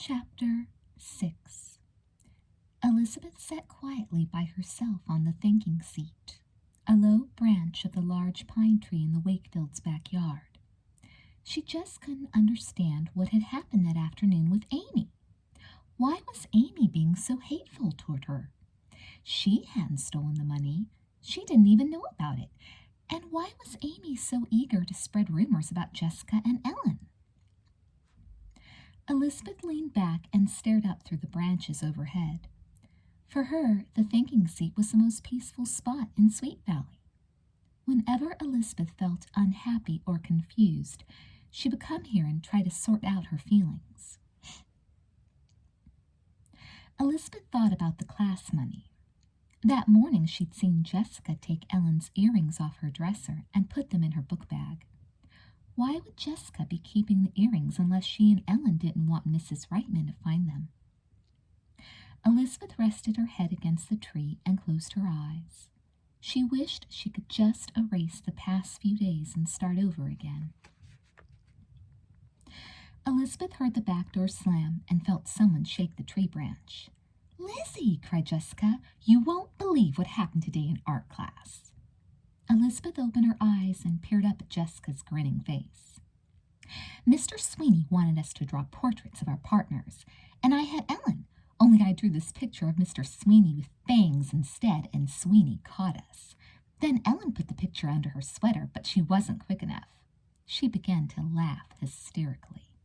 Chapter 6. Elizabeth sat quietly by herself on the thinking seat, a low branch of the large pine tree in the Wakefields' backyard. She just couldn't understand what had happened that afternoon with Amy. Why was Amy being so hateful toward her? She hadn't stolen the money. She didn't even know about it. And why was Amy so eager to spread rumors about Jessica and Ellen? Elizabeth leaned back and stared up through the branches overhead. For her, the thinking seat was the most peaceful spot in Sweet Valley. Whenever Elizabeth felt unhappy or confused, she would come here and try to sort out her feelings. Elizabeth thought about the class money. That morning she'd seen Jessica take Ellen's earrings off her dresser and put them in her book bag. Why would Jessica be keeping the earrings unless she and Ellen didn't want Mrs. Reitman to find them? Elizabeth rested her head against the tree and closed her eyes. She wished she could just erase the past few days and start over again. Elizabeth heard the back door slam and felt someone shake the tree branch. "Lizzie," cried Jessica, "you won't believe what happened today in art class." Elizabeth opened her eyes and peered up at Jessica's grinning face. "Mr. Sweeney wanted us to draw portraits of our partners, and I had Ellen, only I drew this picture of Mr. Sweeney with fangs instead, and Sweeney caught us. Then Ellen put the picture under her sweater, but she wasn't quick enough." She began to laugh hysterically.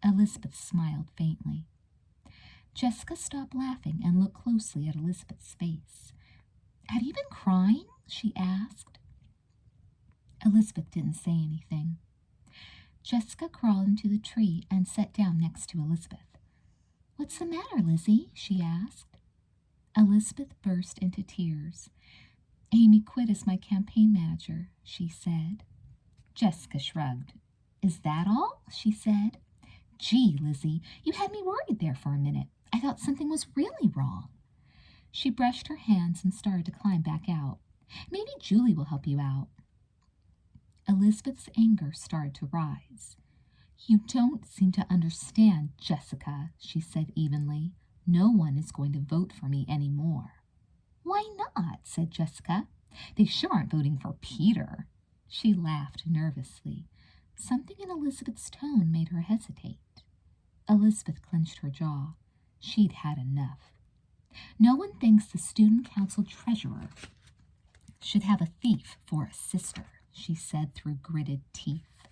Elizabeth smiled faintly. Jessica stopped laughing and looked closely at Elizabeth's face. "Have you been crying?" she asked. Elizabeth didn't say anything. Jessica crawled into the tree and sat down next to Elizabeth. "What's the matter, Lizzie?" she asked. Elizabeth burst into tears. "Amy quit as my campaign manager," she said. Jessica shrugged. "Is that all?" she said. "Gee, Lizzie, you had me worried there for a minute. I thought something was really wrong." She brushed her hands and started to climb back out. "Maybe Julie will help you out." Elizabeth's anger started to rise. "You don't seem to understand, Jessica," she said evenly. "No one is going to vote for me anymore." "Why not?" said Jessica. "They sure aren't voting for Peter." She laughed nervously. Something in Elizabeth's tone made her hesitate. Elizabeth clenched her jaw. She'd had enough. "No one thinks the student council treasurer should have a thief for a sister," she said through gritted teeth.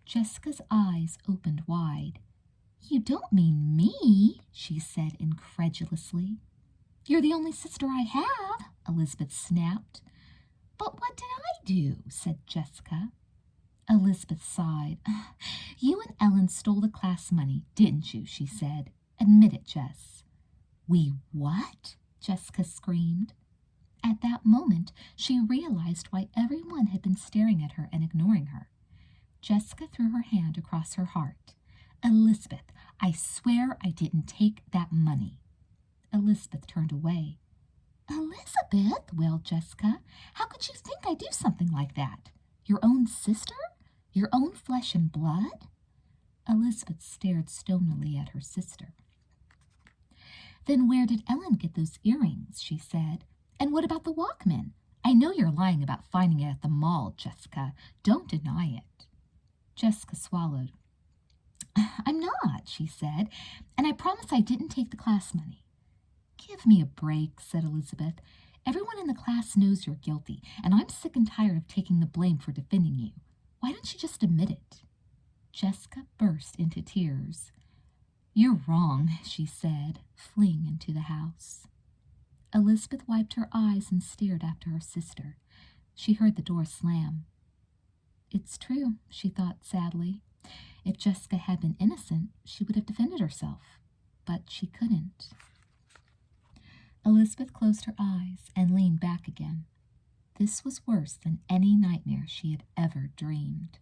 Jessica's eyes opened wide. "You don't mean me?" she said incredulously. "You're the only sister I have," Elizabeth snapped. "But what did I do?" said Jessica. Elizabeth sighed. "You and Ellen stole the class money, didn't you?" she said. "Admit it, Jess." "We what?" Jessica screamed. At that moment, she realized why everyone had been staring at her and ignoring her. Jessica threw her hand across her heart. "Elizabeth, I swear I didn't take that money." Elizabeth turned away. "Elizabeth," wailed Jessica, "how could you think I'd do something like that? Your own sister? Your own flesh and blood?" Elizabeth stared stonily at her sister. "Then where did Ellen get those earrings?" she said. "And what about the Walkman? I know you're lying about finding it at the mall, Jessica. Don't deny it." Jessica swallowed. "I'm not," she said, "and I promise I didn't take the class money." "Give me a break," said Elizabeth. "Everyone in the class knows you're guilty, and I'm sick and tired of taking the blame for defending you. Why don't you just admit it?" Jessica burst into tears. "You're wrong," she said, fleeing into the house. Elizabeth wiped her eyes and stared after her sister. She heard the door slam. It's true, she thought sadly. If Jessica had been innocent, she would have defended herself. But she couldn't. Elizabeth closed her eyes and leaned back again. This was worse than any nightmare she had ever dreamed.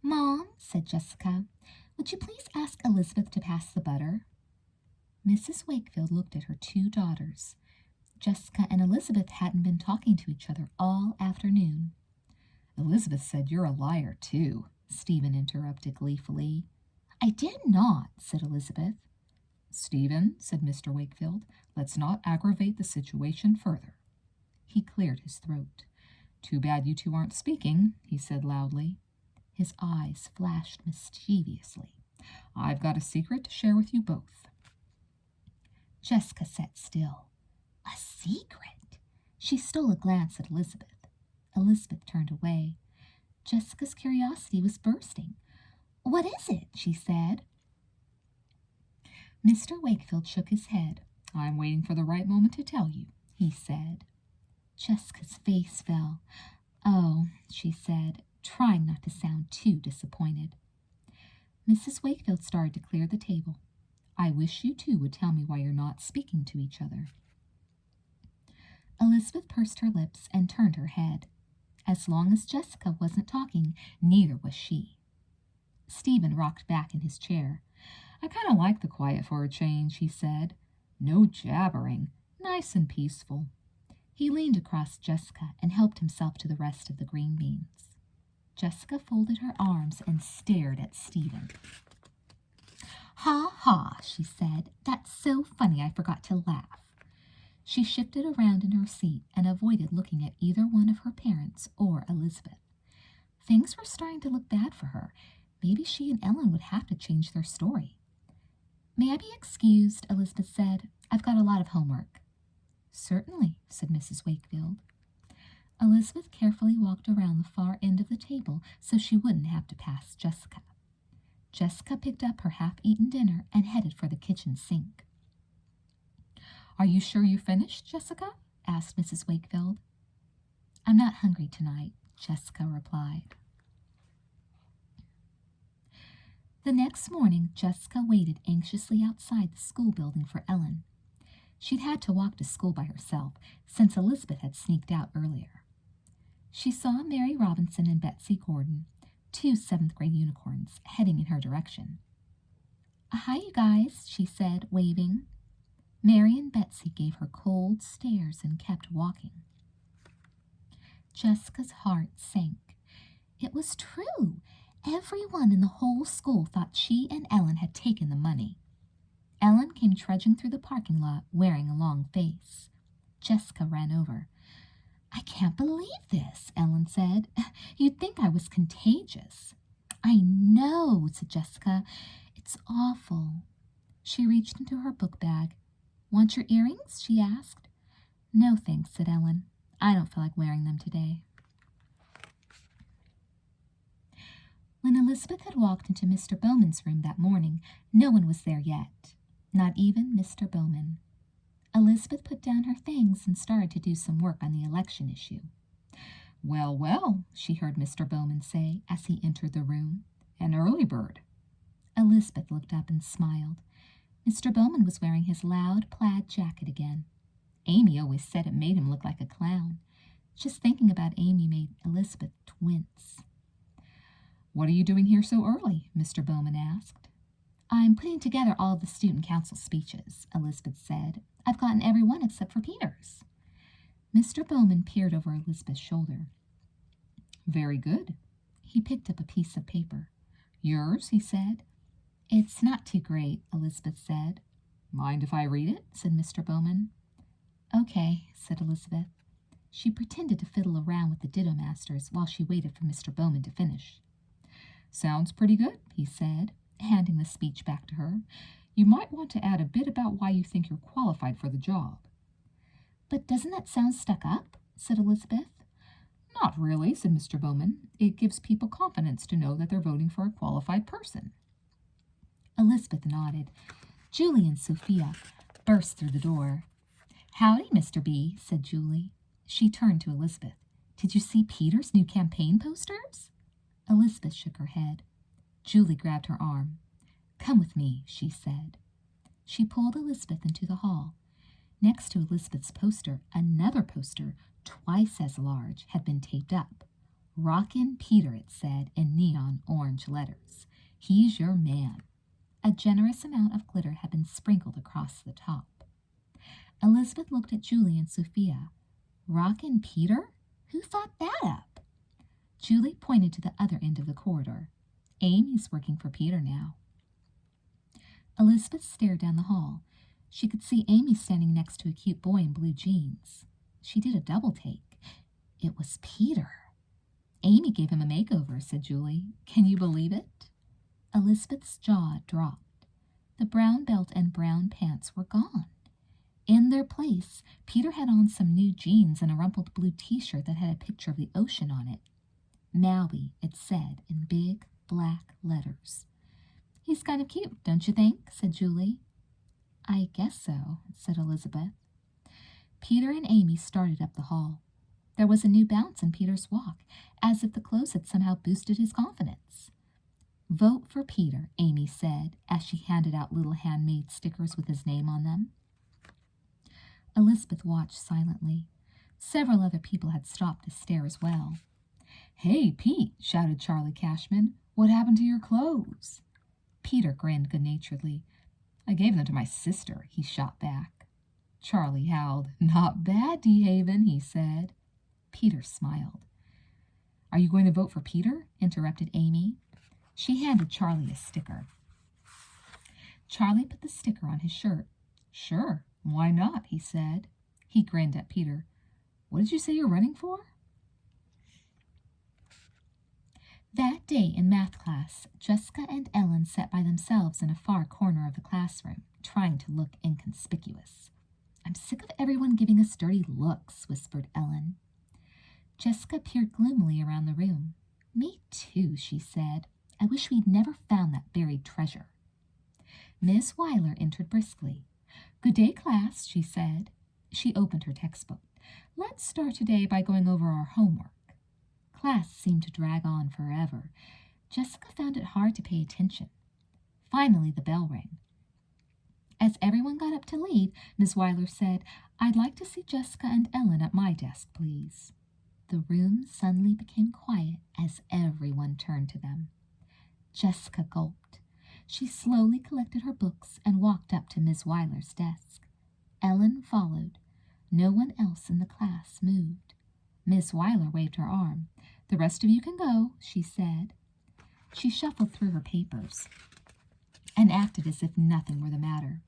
"Mom," said Jessica, "would you please ask Elizabeth to pass the butter?" Mrs. Wakefield looked at her two daughters. Jessica and Elizabeth hadn't been talking to each other all afternoon. "Elizabeth said you're a liar, too," Stephen interrupted gleefully. I did not, said Elizabeth. Stephen, said Mr. Wakefield, let's not aggravate the situation further. He cleared his throat. Too bad you two aren't speaking, he said loudly. His eyes flashed mischievously. I've got a secret to share with you both. Jessica sat still. A secret? She stole a glance at Elizabeth. Elizabeth turned away. Jessica's curiosity was bursting. What is it? She said. Mr. Wakefield shook his head. I'm waiting for the right moment to tell you, he said. Jessica's face fell. Oh, she said, trying not to sound too disappointed. Mrs. Wakefield started to clear the table. I wish you two would tell me why you're not speaking to each other. Elizabeth pursed her lips and turned her head. As long as Jessica wasn't talking, neither was she. Stephen rocked back in his chair. I kind of like the quiet for a change, he said. No jabbering. Nice and peaceful. He leaned across Jessica and helped himself to the rest of the green beans. Jessica folded her arms and stared at Stephen. Ha ha, she said. That's so funny I forgot to laugh. She shifted around in her seat and avoided looking at either one of her parents or Elizabeth. Things were starting to look bad for her. Maybe she and Ellen would have to change their story. May I be excused, Elizabeth said. I've got a lot of homework. Certainly, said Mrs. Wakefield. Elizabeth carefully walked around the far end of the table so she wouldn't have to pass Jessica. Jessica picked up her half-eaten dinner and headed for the kitchen sink. Are you sure you finished, Jessica? Asked Mrs. Wakefield. I'm not hungry tonight, Jessica replied. The next morning, Jessica waited anxiously outside the school building for Ellen. She'd had to walk to school by herself, since Elizabeth had sneaked out earlier. She saw Mary Robinson and Betsy Gordon, two seventh-grade unicorns, heading in her direction. Hi, you guys, she said, waving. Mary and Betsy gave her cold stares and kept walking. Jessica's heart sank. It was true. Everyone in the whole school thought she and Ellen had taken the money. Ellen came trudging through the parking lot, wearing a long face. Jessica ran over. I can't believe this, Ellen said. You'd think I was contagious. I know, said Jessica. It's awful. She reached into her book bag. Want your earrings? She asked. No, thanks, said Ellen. I don't feel like wearing them today. When Elizabeth had walked into Mr. Bowman's room that morning, no one was there yet, not even Mr. Bowman. Elizabeth put down her things and started to do some work on the election issue. Well, well, she heard Mr. Bowman say as he entered the room. An early bird. Elizabeth looked up and smiled. Mr. Bowman was wearing his loud plaid jacket again. Amy always said it made him look like a clown. Just thinking about Amy made Elizabeth wince. What are you doing here so early? Mr. Bowman asked. I'm putting together all of the student council speeches, Elizabeth said. I've gotten every one except for Peter's. Mr. Bowman peered over Elizabeth's shoulder. Very good. He picked up a piece of paper. Yours, he said. It's not too great, Elizabeth said. Mind if I read it? Said Mr. Bowman. Okay, said Elizabeth. She pretended to fiddle around with the Ditto Masters while she waited for Mr. Bowman to finish. Sounds pretty good, he said, handing the speech back to her. You might want to add a bit about why you think you're qualified for the job. But doesn't that sound stuck up? Said Elizabeth. Not really, said Mr. Bowman. It gives people confidence to know that they're voting for a qualified person. Elizabeth nodded. Julie and Sophia burst through the door. Howdy, Mr. B, said Julie. She turned to Elizabeth. Did you see Peter's new campaign posters? Elizabeth shook her head. Julie grabbed her arm. Come with me, she said. She pulled Elizabeth into the hall. Next to Elizabeth's poster, another poster, twice as large, had been taped up. Rockin' Peter, it said, in neon orange letters. He's your man. A generous amount of glitter had been sprinkled across the top. Elizabeth looked at Julie and Sophia. Rockin' Peter? Who thought that up? Julie pointed to the other end of the corridor. Amy's working for Peter now. Elizabeth stared down the hall. She could see Amy standing next to a cute boy in blue jeans. She did a double take. It was Peter. Amy gave him a makeover, said Julie. Can you believe it? Elizabeth's jaw dropped. The brown belt and brown pants were gone. In their place, Peter had on some new jeans and a rumpled blue t-shirt that had a picture of the ocean on it. Maui, it said in big black letters. He's kind of cute, don't you think? Said Julie. I guess so, said Elizabeth. Peter and Amy started up the hall. There was a new bounce in Peter's walk, as if the clothes had somehow boosted his confidence. Vote for Peter, Amy said, as she handed out little handmade stickers with his name on them. Elizabeth watched silently. Several other people had stopped to stare as well. Hey, Pete, shouted Charlie Cashman. What happened to your clothes? Peter grinned good-naturedly. I gave them to my sister, he shot back. Charlie howled. Not bad, DeHaven, he said. Peter smiled. Are you going to vote for Peter? Interrupted Amy. She handed Charlie a sticker. Charlie put the sticker on his shirt. Sure, why not, he said. He grinned at Peter. What did you say you're running for? That day in math class, Jessica and Ellen sat by themselves in a far corner of the classroom, trying to look inconspicuous. I'm sick of everyone giving us dirty looks, whispered Ellen. Jessica peered gloomily around the room. Me too, she said. I wish we'd never found that buried treasure. Miss Weiler entered briskly. Good day, class, she said. She opened her textbook. Let's start today by going over our homework. Class seemed to drag on forever. Jessica found it hard to pay attention. Finally, the bell rang. As everyone got up to leave, Miss Weiler said, I'd like to see Jessica and Ellen at my desk, please. The room suddenly became quiet as everyone turned to them. Jessica gulped. She slowly collected her books and walked up to Miss Weiler's desk. Ellen followed. No one else in the class moved. Miss Weiler waved her arm. The rest of you can go, she said. She shuffled through her papers and acted as if nothing were the matter.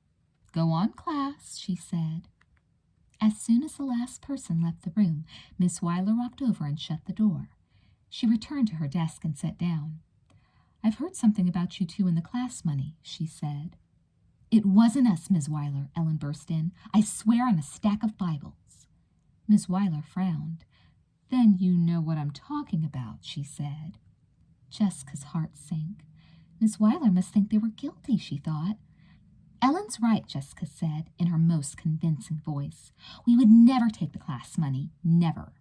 Go on, class, she said. As soon as the last person left the room, Miss Weiler walked over and shut the door. She returned to her desk and sat down. I've heard something about you two in the class money, she said. It wasn't us, Miss Weiler, Ellen burst in. I swear on a stack of Bibles. Miss Weiler frowned. Then you know what I'm talking about, she said. Jessica's heart sank. Miss Weiler must think they were guilty, she thought. Ellen's right, Jessica said in her most convincing voice. We would never take the class money, never.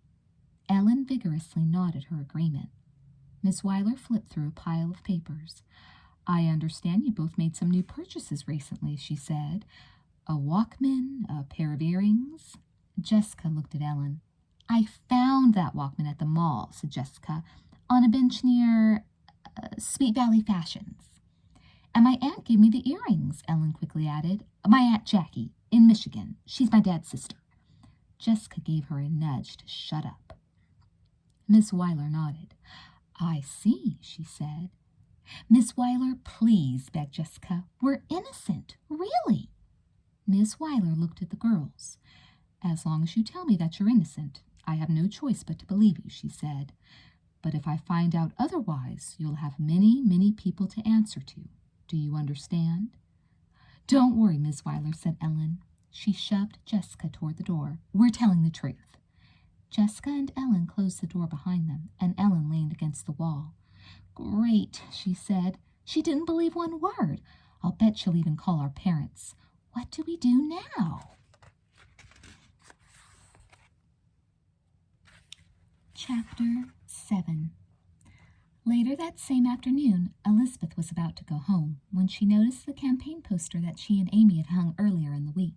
Ellen vigorously nodded her agreement. Miss Weiler flipped through a pile of papers. I understand you both made some new purchases recently, she said. A Walkman, a pair of earrings. Jessica looked at Ellen. I found that Walkman at the mall, said Jessica, on a bench near Sweet Valley Fashions. And my aunt gave me the earrings, Ellen quickly added. My Aunt Jackie, in Michigan. She's my dad's sister. Jessica gave her a nudge to shut up. Miss Weiler nodded. I see, she said. Miss Weiler, please, begged Jessica. We're innocent, really. Miss Weiler looked at the girls. As long as you tell me that you're innocent, I have no choice but to believe you, she said. But if I find out otherwise, you'll have many, many people to answer to. Do you understand? Don't worry, Miss Weiler, said Ellen. She shoved Jessica toward the door. We're telling the truth. Jessica and Ellen closed the door behind them, and Ellen leaned against the wall. Great, she said. She didn't believe one word. I'll bet she'll even call our parents. What do we do now? Chapter 7. Later that same afternoon, Elizabeth was about to go home when she noticed the campaign poster that she and Amy had hung earlier in the week.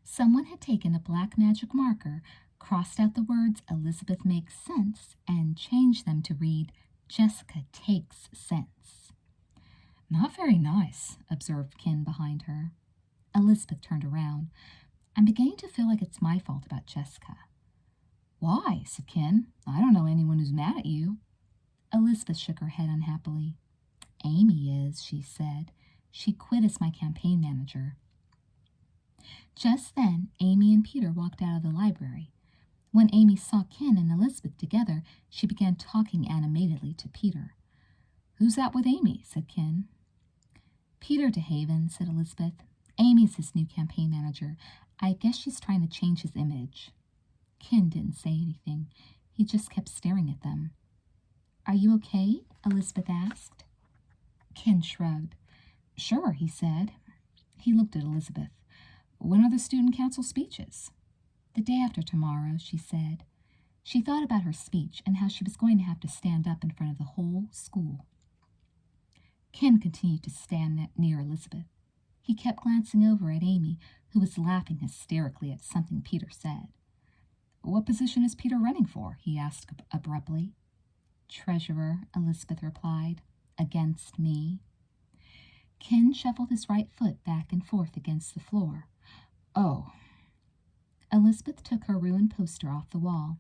Someone had taken a black magic marker, crossed out the words Elizabeth makes sense, and changed them to read Jessica takes sense. Not very nice, observed Ken behind her. Elizabeth turned around. I'm beginning to feel like it's my fault about Jessica. Why? Said Ken. I don't know anyone who's mad at you. Elizabeth shook her head unhappily. Amy is, she said. She quit as my campaign manager. Just then, Amy and Peter walked out of the library. When Amy saw Ken and Elizabeth together, she began talking animatedly to Peter. Who's that with Amy? Said Ken. Peter DeHaven, said Elizabeth. Amy's his new campaign manager. I guess she's trying to change his image. Ken didn't say anything. He just kept staring at them. Are you okay? Elizabeth asked. Ken shrugged. Sure, he said. He looked at Elizabeth. When are the student council speeches? The day after tomorrow, she said. She thought about her speech and how she was going to have to stand up in front of the whole school. Ken continued to stand near Elizabeth. He kept glancing over at Amy, who was laughing hysterically at something Peter said. What position is Peter running for? He asked abruptly. Treasurer, Elizabeth replied. Against me. Ken shuffled his right foot back and forth against the floor. Oh. Elizabeth took her ruined poster off the wall.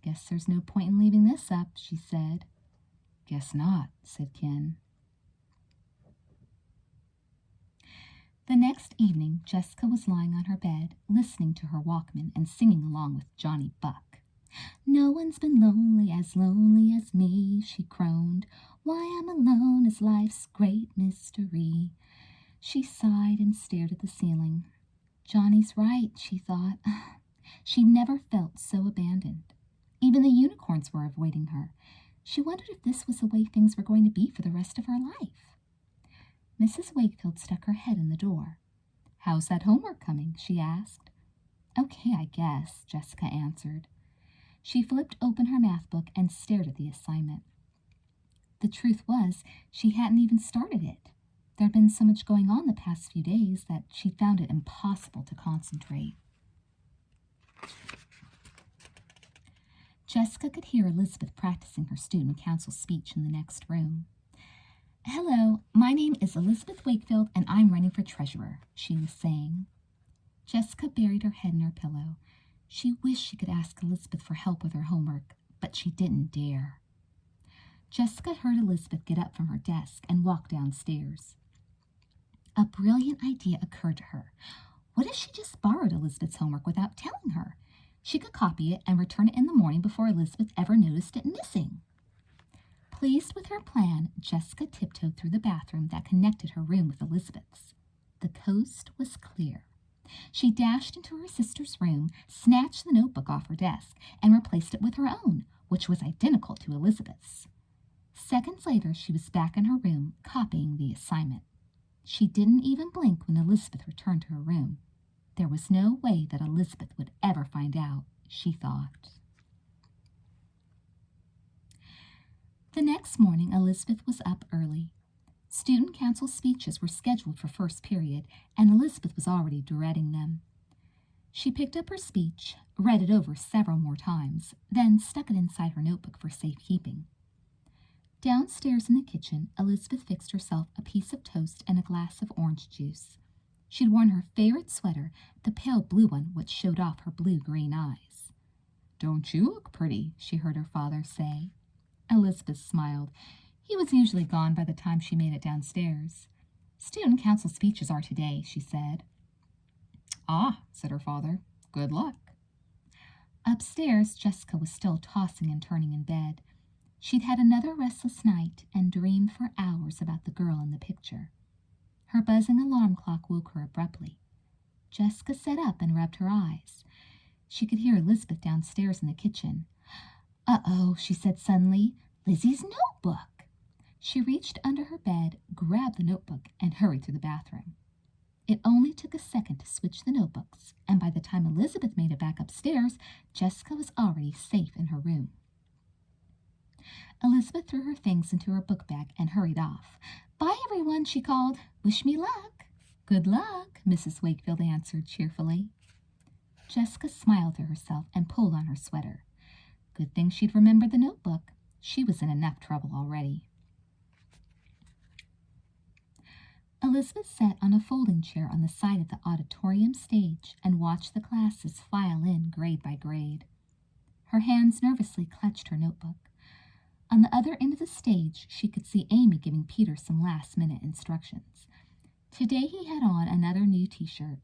Guess there's no point in leaving this up, she said. Guess not, said Ken. The next evening, Jessica was lying on her bed, listening to her Walkman and singing along with Johnny Buck. No one's been lonely as me, she crooned. Why I'm alone is life's great mystery. She sighed and stared at the ceiling. Johnny's right, she thought. She never felt so abandoned. Even the unicorns were avoiding her. She wondered if this was the way things were going to be for the rest of her life. Mrs. Wakefield stuck her head in the door. How's that homework coming? She asked. Okay, I guess, Jessica answered. She flipped open her math book and stared at the assignment. The truth was, she hadn't even started it. There'd been so much going on the past few days that she found it impossible to concentrate. Jessica could hear Elizabeth practicing her student council speech in the next room. Hello, my name is Elizabeth Wakefield, and I'm running for treasurer, she was saying. Jessica buried her head in her pillow. She wished she could ask Elizabeth for help with her homework, but she didn't dare. Jessica heard Elizabeth get up from her desk and walk downstairs. A brilliant idea occurred to her. What if she just borrowed Elizabeth's homework without telling her? She could copy it and return it in the morning before Elizabeth ever noticed it missing. Pleased with her plan, Jessica tiptoed through the bathroom that connected her room with Elizabeth's. The coast was clear. She dashed into her sister's room, snatched the notebook off her desk, and replaced it with her own, which was identical to Elizabeth's. Seconds later, she was back in her room, copying the assignment. She didn't even blink when Elizabeth returned to her room. There was no way that Elizabeth would ever find out, she thought. The next morning, Elizabeth was up early. Student council speeches were scheduled for first period, and Elizabeth was already dreading them. She picked up her speech, read it over several more times, then stuck it inside her notebook for safekeeping. Downstairs in the kitchen, Elizabeth fixed herself a piece of toast and a glass of orange juice. She'd worn her favorite sweater, the pale blue one which showed off her blue-green eyes. "Don't you look pretty?" she heard her father say. Elizabeth smiled. He was usually gone by the time she made it downstairs. "Student council speeches are today," she said. "Ah," said her father. "Good luck." Upstairs, Jessica was still tossing and turning in bed. She'd had another restless night and dreamed for hours about the girl in the picture. Her buzzing alarm clock woke her abruptly. Jessica sat up and rubbed her eyes. She could hear Elizabeth downstairs in the kitchen. "Uh-oh," she said suddenly. "Lizzie's notebook." She reached under her bed, grabbed the notebook, and hurried through the bathroom. It only took a second to switch the notebooks, and by the time Elizabeth made it back upstairs, Jessica was already safe in her room. Elizabeth threw her things into her book bag and hurried off. "Bye, everyone," she called. "Wish me luck." "Good luck," Mrs. Wakefield answered cheerfully. Jessica smiled to herself and pulled on her sweater. Good thing she'd remembered the notebook. She was in enough trouble already. Elizabeth sat on a folding chair on the side of the auditorium stage and watched the classes file in grade by grade. Her hands nervously clutched her notebook. On the other end of the stage, she could see Amy giving Peter some last-minute instructions. Today he had on another new t-shirt.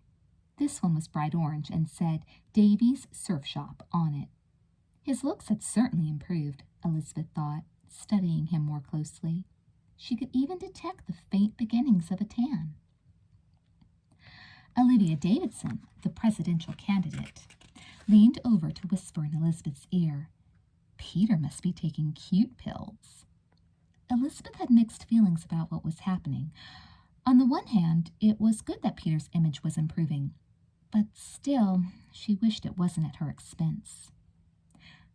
This one was bright orange and said Davy's Surf Shop on it. His looks had certainly improved, Elizabeth thought, studying him more closely. She could even detect the faint beginnings of a tan. Olivia Davidson, the presidential candidate, leaned over to whisper in Elizabeth's ear, "Peter must be taking cute pills." Elizabeth had mixed feelings about what was happening. On the one hand, it was good that Peter's image was improving, but still, she wished it wasn't at her expense.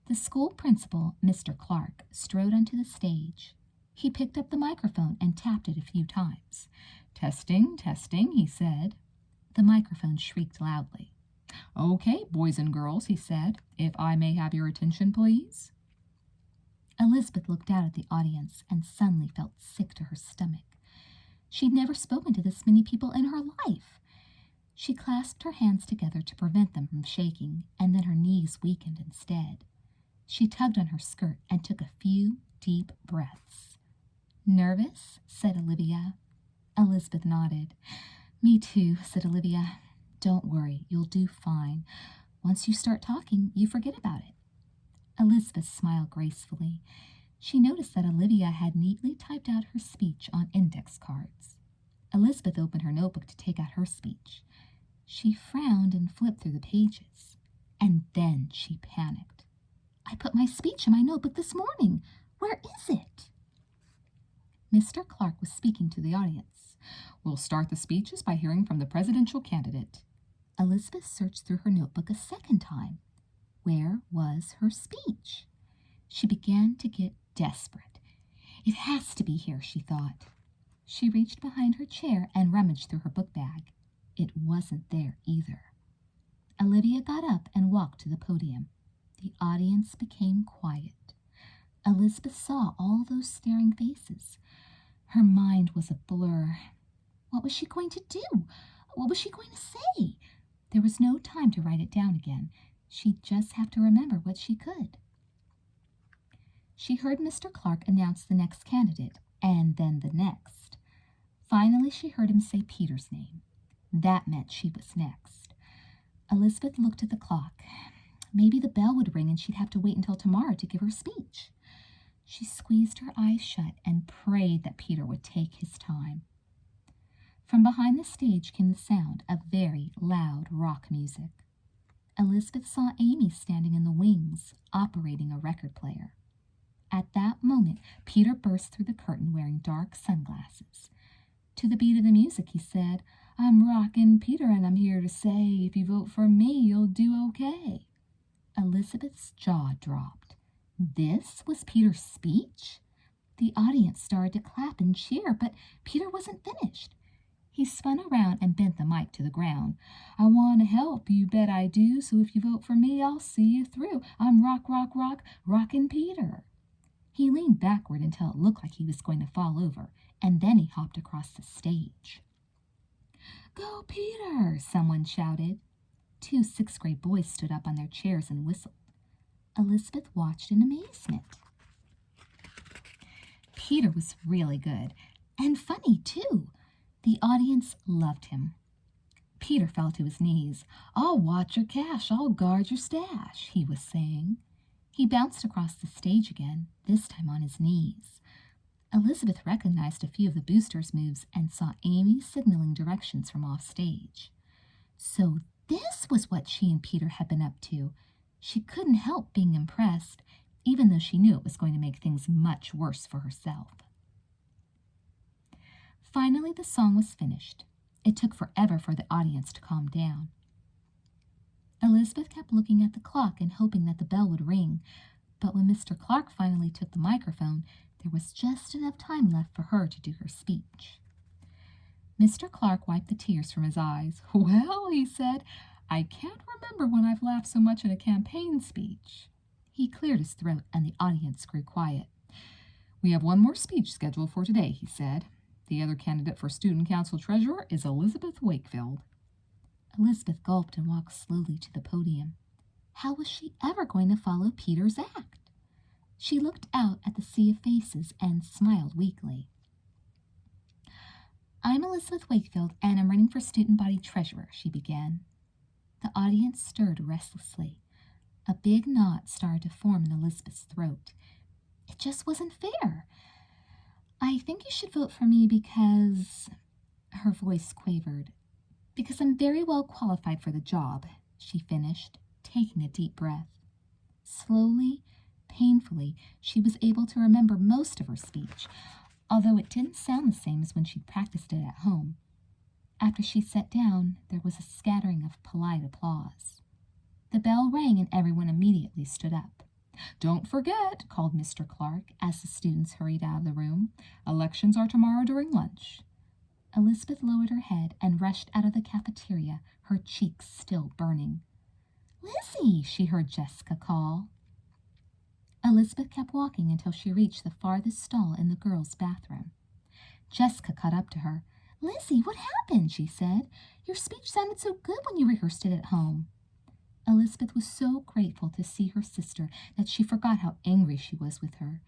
The school principal, Mr. Clark, strode onto the stage. He picked up the microphone and tapped it a few times. "Testing, testing," he said. The microphone shrieked loudly. "Okay, boys and girls," he said, "if I may have your attention, please." Elizabeth looked out at the audience and suddenly felt sick to her stomach. She'd never spoken to this many people in her life. She clasped her hands together to prevent them from shaking, and then her knees weakened instead. She tugged on her skirt and took a few deep breaths. "Nervous?" said Olivia. Elizabeth nodded. "Me too," said Olivia. "Don't worry, you'll do fine. Once you start talking, you forget about it." Elizabeth smiled gracefully. She noticed that Olivia had neatly typed out her speech on index cards. Elizabeth opened her notebook to take out her speech. She frowned and flipped through the pages. And then she panicked. "I put my speech in my notebook this morning. Where is it?" Mr. Clark was speaking to the audience. "We'll start the speeches by hearing from the presidential candidate." Elizabeth searched through her notebook a second time. Where was her speech? She began to get desperate. "It has to be here," she thought. She reached behind her chair and rummaged through her book bag. It wasn't there either. Olivia got up and walked to the podium. The audience became quiet. Elizabeth saw all those staring faces. Her mind was a blur. What was she going to do? What was she going to say? There was no time to write it down again. She'd just have to remember what she could. She heard Mr. Clark announce the next candidate, and then the next. Finally, she heard him say Peter's name. That meant she was next. Elizabeth looked at the clock. Maybe the bell would ring and she'd have to wait until tomorrow to give her speech. She squeezed her eyes shut and prayed that Peter would take his time. From behind the stage came the sound of very loud rock music. Elizabeth saw Amy standing in the wings, operating a record player. At that moment, Peter burst through the curtain wearing dark sunglasses. To the beat of the music, he said, "I'm Rockin' Peter, and I'm here to say, if you vote for me, you'll do okay." Elizabeth's jaw dropped. This was Peter's speech? The audience started to clap and cheer, but Peter wasn't finished. He spun around and bent the mic to the ground. "I want to help, you bet I do, so if you vote for me, I'll see you through. I'm Rockin' Peter." He leaned backward until it looked like he was going to fall over, and then he hopped across the stage. "Go, Peter!" someone shouted. 2 sixth-grade boys stood up on their chairs and whistled. Elizabeth watched in amazement. Peter was really good, and funny, too. The audience loved him. Peter fell to his knees. "I'll watch your cash, I'll guard your stash," he was saying. He bounced across the stage again, this time on his knees. Elizabeth recognized a few of the boosters' moves and saw Amy signaling directions from off stage. So this was what she and Peter had been up to. She couldn't help being impressed, even though she knew it was going to make things much worse for herself. Finally, the song was finished. It took forever for the audience to calm down. Elizabeth kept looking at the clock and hoping that the bell would ring, but when Mr. Clark finally took the microphone, there was just enough time left for her to do her speech. Mr. Clark wiped the tears from his eyes. "Well," he said, "I can't remember when I've laughed so much in a campaign speech." He cleared his throat and the audience grew quiet. "We have one more speech scheduled for today," he said. "The other candidate for Student Council Treasurer is Elizabeth Wakefield." Elizabeth gulped and walked slowly to the podium. How was she ever going to follow Peter's act? She looked out at the sea of faces and smiled weakly. "I'm Elizabeth Wakefield, and I'm running for student body treasurer," she began. The audience stirred restlessly. A big knot started to form in Elizabeth's throat. It just wasn't fair. "I think you should vote for me because—" her voice quavered. "Because I'm very well qualified for the job," she finished, taking a deep breath. Slowly, painfully, she was able to remember most of her speech, although it didn't sound the same as when she'd practiced it at home. After she sat down, there was a scattering of polite applause. The bell rang and everyone immediately stood up. "Don't forget," called Mr. Clark as the students hurried out of the room. "Elections are tomorrow during lunch." Elizabeth lowered her head and rushed out of the cafeteria, her cheeks still burning. "Lizzie," she heard Jessica call. Elizabeth kept walking until she reached the farthest stall in the girls' bathroom. Jessica caught up to her. "Lizzie, what happened?" she said. "Your speech sounded so good when you rehearsed it at home." Elizabeth was so grateful to see her sister that she forgot how angry she was with her.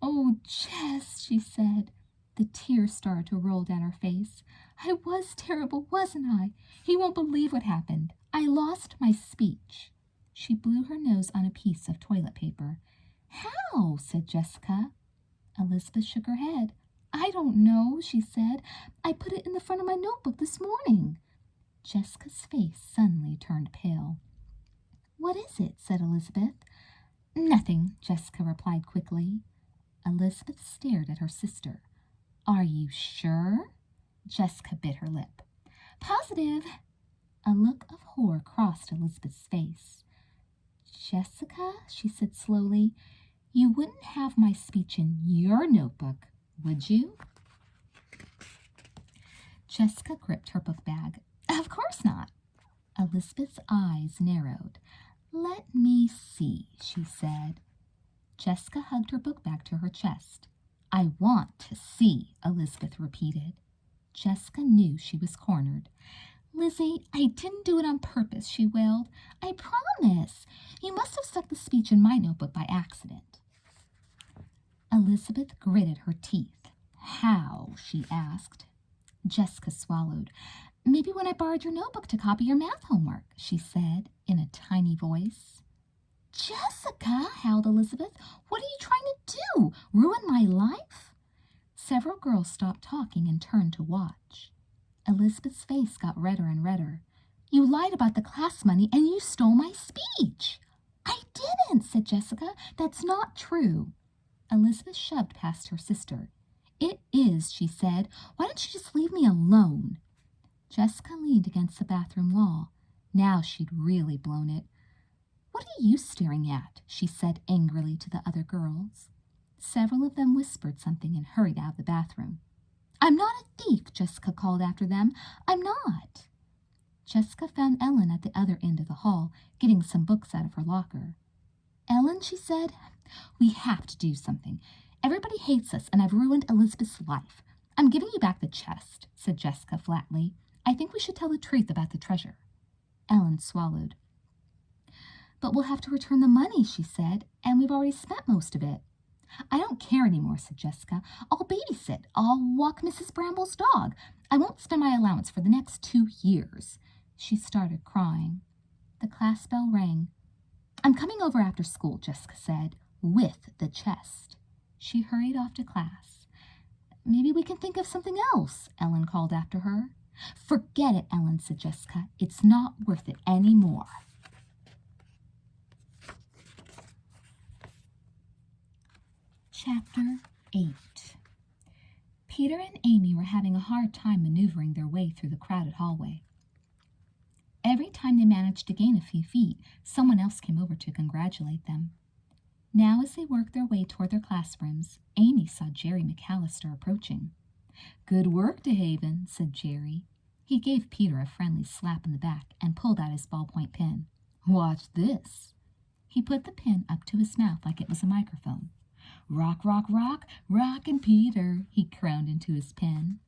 "Oh, Jess," she said. The tears started to roll down her face. "I was terrible, wasn't I? He won't believe what happened. I lost my speech." She blew her nose on a piece of toilet paper. "How?" said Jessica. Elizabeth shook her head. "I don't know," she said. "I put it in the front of my notebook this morning." Jessica's face suddenly turned pale. "What is it?" said Elizabeth. "Nothing," Jessica replied quickly. Elizabeth stared at her sister. "Are you sure?" Jessica bit her lip. "Positive." A look of horror crossed Elizabeth's face. "Jessica," she said slowly, "you wouldn't have my speech in your notebook, would you?" Jessica gripped her book bag. "Of course not." Elizabeth's eyes narrowed. "Let me see," she said. Jessica hugged her book bag to her chest. "I want to see," Elizabeth repeated. Jessica knew she was cornered. "Lizzie, I didn't do it on purpose," she wailed. "I promise. You must have stuck the speech in my notebook by accident." Elizabeth gritted her teeth. "How?" she asked. Jessica swallowed. "Maybe when I borrowed your notebook to copy your math homework," she said in a tiny voice. "Jessica," howled Elizabeth, "what are you trying to do? Ruin my life?" Several girls stopped talking and turned to watch. Elizabeth's face got redder and redder. "You lied about the class money and you stole my speech." "I didn't," said Jessica. "That's not true." Elizabeth shoved past her sister. "It is," she said. "Why don't you just leave me alone?" Jessica leaned against the bathroom wall. Now she'd really blown it. "What are you staring at?" she said angrily to the other girls. Several of them whispered something and hurried out of the bathroom. "I'm not a thief," Jessica called after them. "I'm not." Jessica found Ellen at the other end of the hall, getting some books out of her locker. "Ellen," she said, "we have to do something. Everybody hates us, and I've ruined Elizabeth's life." "I'm giving you back the chest," said Jessica flatly. "I think we should tell the truth about the treasure." Ellen swallowed. "But we'll have to return the money," she said, "and we've already spent most of it." "I don't care anymore," said Jessica. "I'll babysit. I'll walk Mrs. Bramble's dog. I won't spend my allowance for the next 2 years. She started crying. The class bell rang. "I'm coming over after school," Jessica said, "with the chest." She hurried off to class. "Maybe we can think of something else," Ellen called after her. "Forget it, Ellen," said Jessica. "It's not worth it anymore." Chapter 8. Peter and Amy were having a hard time maneuvering their way through the crowded hallway. Every time they managed to gain a few feet, someone else came over to congratulate them. Now, as they worked their way toward their classrooms, Amy saw Jerry McAllister approaching. "Good work, DeHaven," said Jerry. He gave Peter a friendly slap in the back and pulled out his ballpoint pen. "Watch this." He put the pen up to his mouth like it was a microphone. "Rock, rock, rock, rockin' Peter," he crooned into his pen.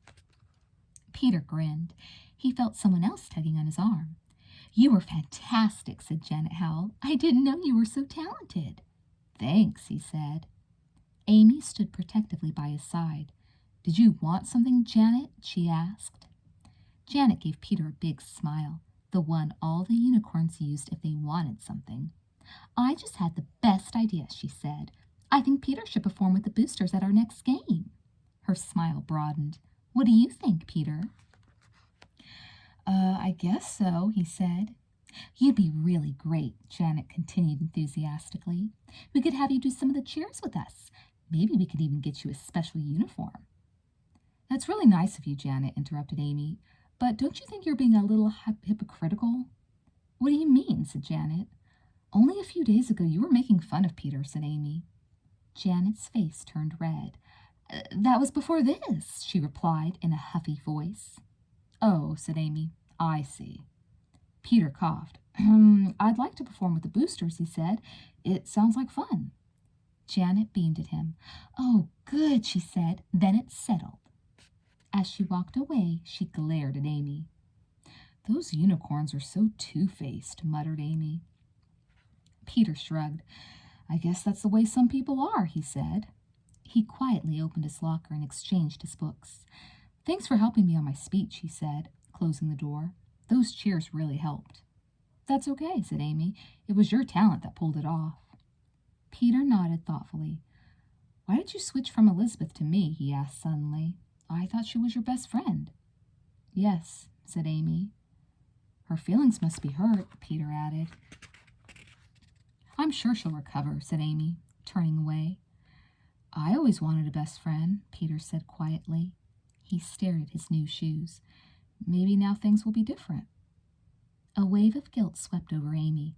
Peter grinned. He felt someone else tugging on his arm. "You were fantastic," said Janet Howell. "I didn't know you were so talented." Thanks, he said. Amy stood protectively by his side. Did you want something, Janet? She asked. Janet gave Peter a big smile, the one all the unicorns used if they wanted something. I just had the best idea, she said. I think Peter should perform with the boosters at our next game. Her smile broadened. What do you think, Peter? I guess so, he said. You'd be really great, Janet continued enthusiastically. We could have you do some of the cheers with us. Maybe we could even get you a special uniform. That's really nice of you, Janet, interrupted Amy. But don't you think you're being a little hypocritical? What do you mean, said Janet. Only a few days ago you were making fun of Peter, said Amy. Janet's face turned red. That was before this, she replied in a huffy voice. Oh, said Amy, I see. Peter coughed. I'd like to perform with the boosters, he said. It sounds like fun. Janet beamed at him. Oh, good, she said. Then it's settled. As she walked away, she glared at Amy. Those unicorns are so two-faced, muttered Amy. Peter shrugged. I guess that's the way some people are, he said. He quietly opened his locker and exchanged his books. Thanks for helping me on my speech, he said, closing the door. Those cheers really helped. That's okay, said Amy. It was your talent that pulled it off. Peter nodded thoughtfully. Why did you switch from Elizabeth to me? He asked suddenly. I thought she was your best friend. Yes, said Amy. Her feelings must be hurt, Peter added. I'm sure she'll recover, said Amy, turning away. I always wanted a best friend, Peter said quietly. He stared at his new shoes. Maybe now things will be different. A wave of guilt swept over Amy.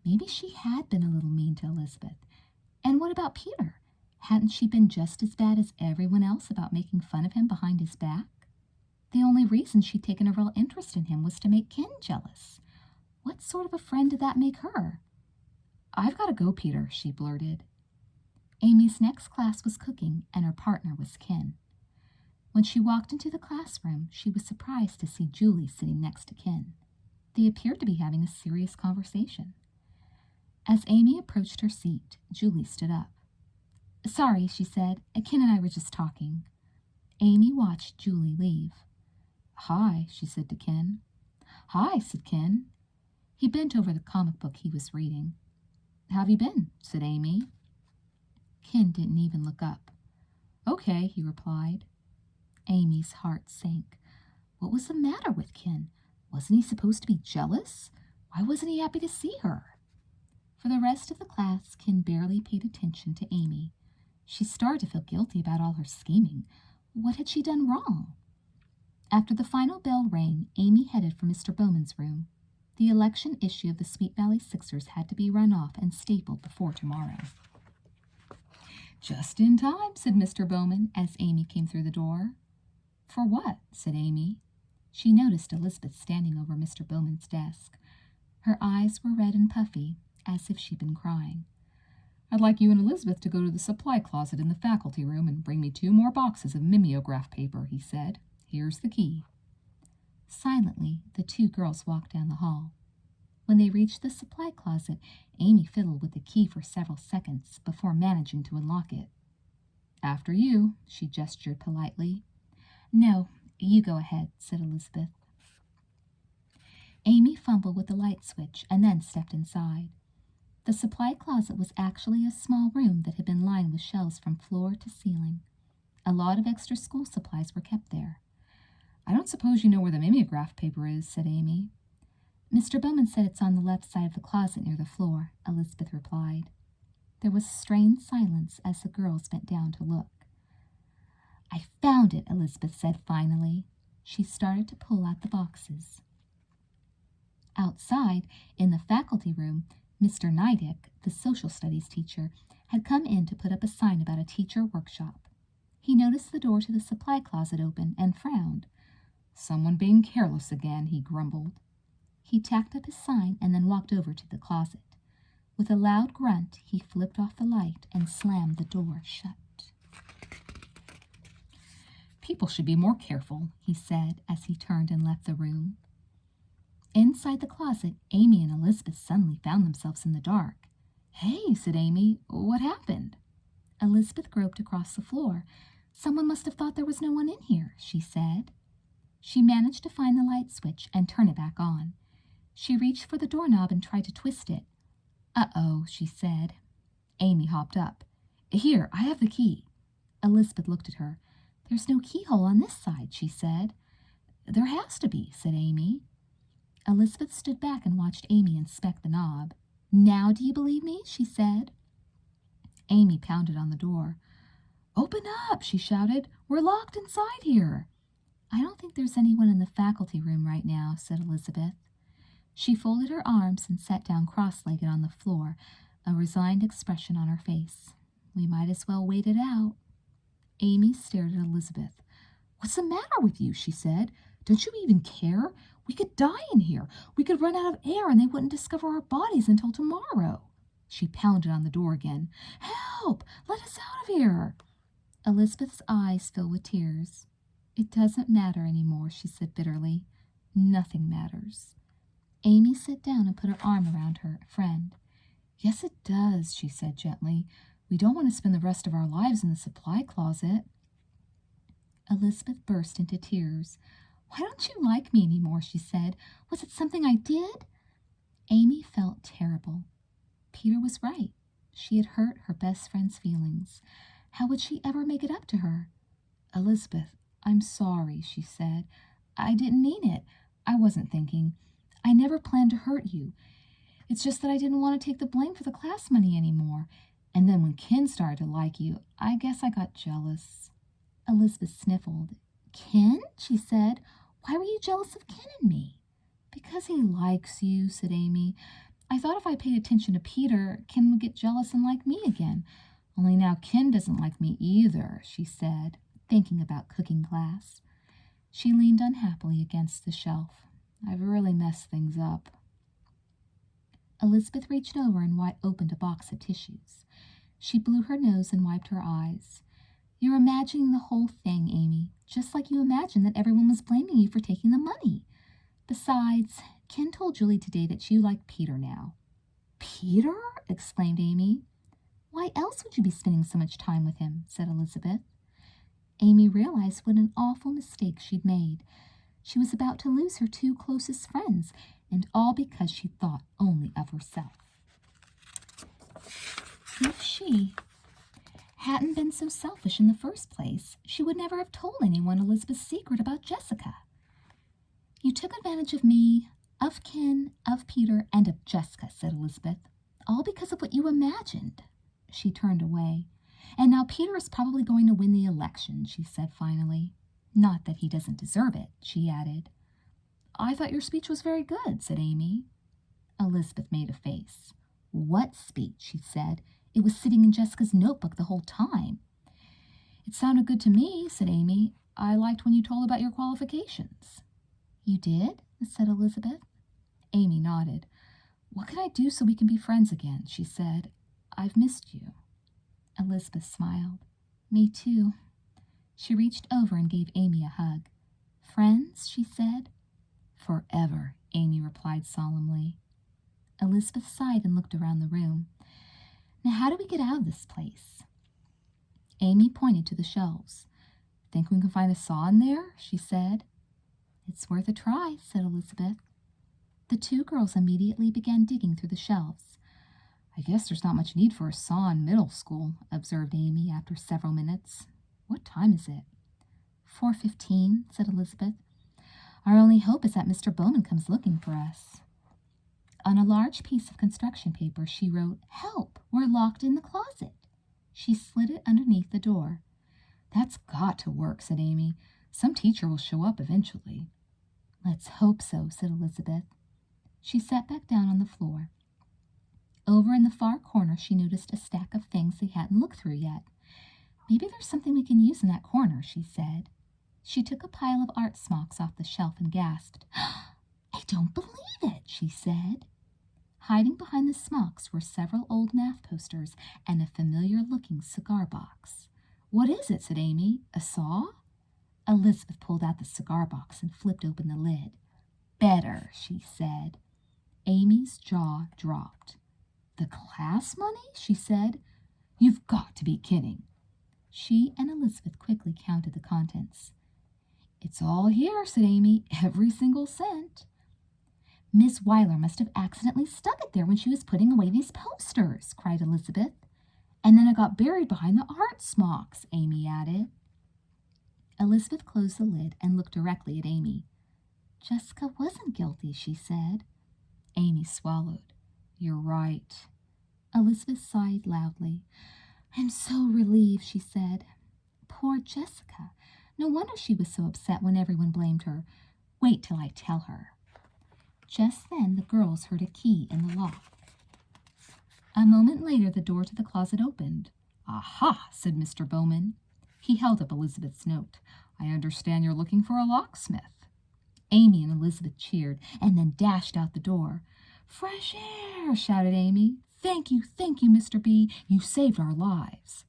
Maybe she had been a little mean to Elizabeth. And what about Peter? Hadn't she been just as bad as everyone else about making fun of him behind his back? The only reason she'd taken a real interest in him was to make Ken jealous. What sort of a friend did that make her? I've got to go, Peter, she blurted. Amy's next class was cooking, and her partner was Ken. When she walked into the classroom, she was surprised to see Julie sitting next to Ken. They appeared to be having a serious conversation. As Amy approached her seat, Julie stood up. Sorry, she said. Ken and I were just talking. Amy watched Julie leave. Hi, she said to Ken. Hi, said Ken. He bent over the comic book he was reading. How have you been? Said Amy. Ken didn't even look up. Okay, he replied. Amy's heart sank. What was the matter with Ken? Wasn't he supposed to be jealous? Why wasn't he happy to see her? For the rest of the class, Ken barely paid attention to Amy. She started to feel guilty about all her scheming. What had she done wrong? After the final bell rang, Amy headed for Mr. Bowman's room. The election issue of the Sweet Valley Sixers had to be run off and stapled before tomorrow. Just in time, said Mr. Bowman as Amy came through the door. For what? Said Amy. She noticed Elizabeth standing over Mr. Bowman's desk. Her eyes were red and puffy, as if she'd been crying. I'd like you and Elizabeth to go to the supply closet in the faculty room and bring me 2 more boxes of mimeograph paper, he said. Here's the key. Silently, the 2 girls walked down the hall. When they reached the supply closet, Amy fiddled with the key for several seconds before managing to unlock it. After you, she gestured politely. No, you go ahead, said Elizabeth. Amy fumbled with the light switch and then stepped inside. The supply closet was actually a small room that had been lined with shelves from floor to ceiling. A lot of extra school supplies were kept there. I don't suppose you know where the mimeograph paper is, said Amy. Mr. Bowman said it's on the left side of the closet near the floor, Elizabeth replied. There was a strained silence as the girls bent down to look. I found it, Elizabeth said finally. She started to pull out the boxes. Outside, in the faculty room, Mr. Neidick, the social studies teacher, had come in to put up a sign about a teacher workshop. He noticed the door to the supply closet open and frowned. Someone being careless again, he grumbled. He tacked up his sign and then walked over to the closet. With a loud grunt, he flipped off the light and slammed the door shut. People should be more careful, he said as he turned and left the room. Inside the closet, Amy and Elizabeth suddenly found themselves in the dark. Hey, said Amy, what happened? Elizabeth groped across the floor. Someone must have thought there was no one in here, she said. She managed to find the light switch and turn it back on. She reached for the doorknob and tried to twist it. Uh-oh, she said. Amy hopped up. Here, I have the key. Elizabeth looked at her. There's no keyhole on this side, she said. There has to be, said Amy. Elizabeth stood back and watched Amy inspect the knob. Now do you believe me? She said. Amy pounded on the door. Open up, she shouted. We're locked inside here. I don't think there's anyone in the faculty room right now, said Elizabeth. She folded her arms and sat down cross-legged on the floor, a resigned expression on her face. We might as well wait it out. Amy stared at Elizabeth. What's the matter with you? She said. Don't you even care? We could die in here. We could run out of air and they wouldn't discover our bodies until tomorrow. She pounded on the door again. Help! Let us out of here! Elizabeth's eyes filled with tears. It doesn't matter anymore, she said bitterly. Nothing matters. Amy sat down and put her arm around her friend. Yes, it does, she said gently. We don't want to spend the rest of our lives in the supply closet. Elizabeth burst into tears. Why don't you like me anymore? She said. Was it something I did? Amy felt terrible. Peter was right. She had hurt her best friend's feelings. How would she ever make it up to her? Elizabeth, I'm sorry, she said. I didn't mean it. I wasn't thinking. I never planned to hurt you. It's just that I didn't want to take the blame for the class money anymore. And then when Ken started to like you, I guess I got jealous. Elizabeth sniffled. Ken? She said. Why were you jealous of Ken and me? Because he likes you, said Amy. I thought if I paid attention to Peter, Ken would get jealous and like me again. Only now Ken doesn't like me either, she said, thinking about cooking class. She leaned unhappily against the shelf. I've really messed things up. Elizabeth reached over and opened a box of tissues. She blew her nose and wiped her eyes. You're imagining the whole thing, Amy, just like you imagined that everyone was blaming you for taking the money. Besides, Ken told Julie today that you like Peter now. Peter? Exclaimed Amy. Why else would you be spending so much time with him? Said Elizabeth. Amy realized what an awful mistake she'd made. She was about to lose her two closest friends, and all because she thought only of herself. If she hadn't been so selfish in the first place, she would never have told anyone Elizabeth's secret about Jessica. You took advantage of me, of Ken, of Peter, and of Jessica, said Elizabeth, all because of what you imagined. She turned away. And now Peter is probably going to win the election, she said finally. Not that he doesn't deserve it, she added. I thought your speech was very good, said Amy. Elizabeth made a face. What speech? She said. It was sitting in Jessica's notebook the whole time. It sounded good to me, said Amy. I liked when you told about your qualifications. You did? Said Elizabeth. Amy nodded. What can I do so we can be friends again? She said. I've missed you. Elizabeth smiled. Me too. She reached over and gave Amy a hug. Friends? She said. Forever, Amy replied solemnly. Elizabeth sighed and looked around the room. Now how do we get out of this place? Amy pointed to the shelves. Think we can find a saw in there? She said. It's worth a try, said Elizabeth. The two girls immediately began digging through the shelves. I guess there's not much need for a saw in middle school, observed Amy after several minutes. What time is it? 4:15, said Elizabeth. Our only hope is that Mr. Bowman comes looking for us. On a large piece of construction paper, she wrote, Help! We're locked in the closet. She slid it underneath the door. That's got to work, said Amy. Some teacher will show up eventually. Let's hope so, said Elizabeth. She sat back down on the floor. Over in the far corner, she noticed a stack of things they hadn't looked through yet. Maybe there's something we can use in that corner, she said. She took a pile of art smocks off the shelf and gasped. I don't believe it, she said. Hiding behind the smocks were several old math posters and a familiar-looking cigar box. What is it? Said Amy. A saw? Elizabeth pulled out the cigar box and flipped open the lid. Better, she said. Amy's jaw dropped. The class money? She said. You've got to be kidding. She and Elizabeth quickly counted the contents. It's all here, said Amy, every single cent. Miss Weiler must have accidentally stuck it there when she was putting away these posters, cried Elizabeth. And then it got buried behind the art smocks, Amy added. Elizabeth closed the lid and looked directly at Amy. Jessica wasn't guilty, she said. Amy swallowed. You're right. Elizabeth sighed loudly. I'm so relieved, she said. Poor Jessica. No wonder she was so upset when everyone blamed her. Wait till I tell her. Just then the girls heard a key in the lock. A moment later the door to the closet opened. Aha, said Mr. Bowman. He held up Elizabeth's note. I understand you're looking for a locksmith. Amy and Elizabeth cheered and then dashed out the door. Fresh air, shouted Amy. Thank you, Mr. B. You saved our lives.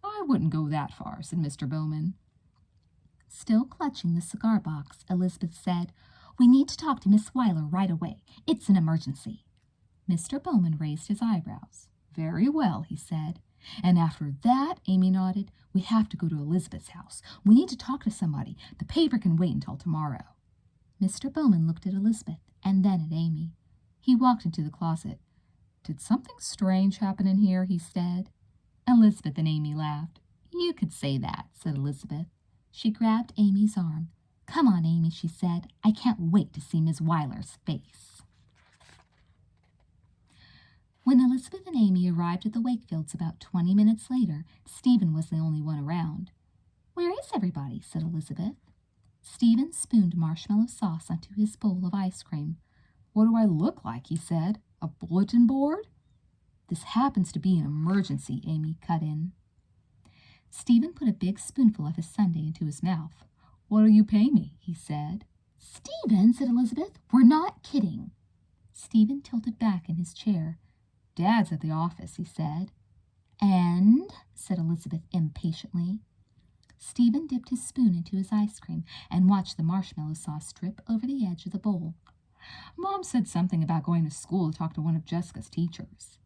I wouldn't go that far, said Mr. Bowman. Still clutching the cigar box, Elizabeth said, We need to talk to Miss Weiler right away. It's an emergency. Mr. Bowman raised his eyebrows. Very well, he said. And after that, Amy nodded, we have to go to Elizabeth's house. We need to talk to somebody. The paper can wait until tomorrow. Mr. Bowman looked at Elizabeth and then at Amy. He walked into the closet. Did something strange happen in here? He said. Elizabeth and Amy laughed. You could say that, said Elizabeth. She grabbed Amy's arm. Come on, Amy, she said. I can't wait to see Miss Weiler's face. When Elizabeth and Amy arrived at the Wakefields about 20 minutes later, Stephen was the only one around. Where is everybody? Said Elizabeth. Stephen spooned marshmallow sauce onto his bowl of ice cream. What do I look like? He said. A bulletin board? This happens to be an emergency, Amy cut in. Stephen put a big spoonful of his sundae into his mouth. What'll you pay me? He said. Stephen, said Elizabeth, we're not kidding. Stephen tilted back in his chair. Dad's at the office, he said. And, said Elizabeth impatiently. Stephen dipped his spoon into his ice cream and watched the marshmallow sauce drip over the edge of the bowl. Mom said something about going to school to talk to one of Jessica's teachers.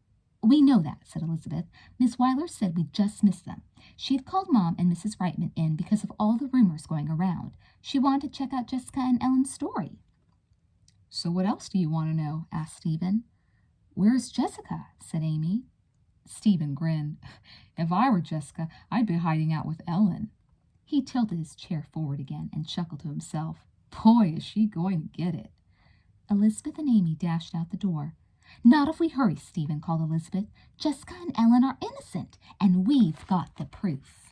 We know that, said Elizabeth. Miss Weiler said we just missed them. She had called Mom and Mrs. Reitman in because of all the rumors going around. She wanted to check out Jessica and Ellen's story. So what else do you want to know? Asked Stephen. Where's Jessica? Said Amy. Stephen grinned. If I were Jessica, I'd be hiding out with Ellen. He tilted his chair forward again and chuckled to himself. Boy, is she going to get it. Elizabeth and Amy dashed out the door. Not if we hurry, Stephen, called Elizabeth. Jessica and Ellen are innocent, and we've got the proof.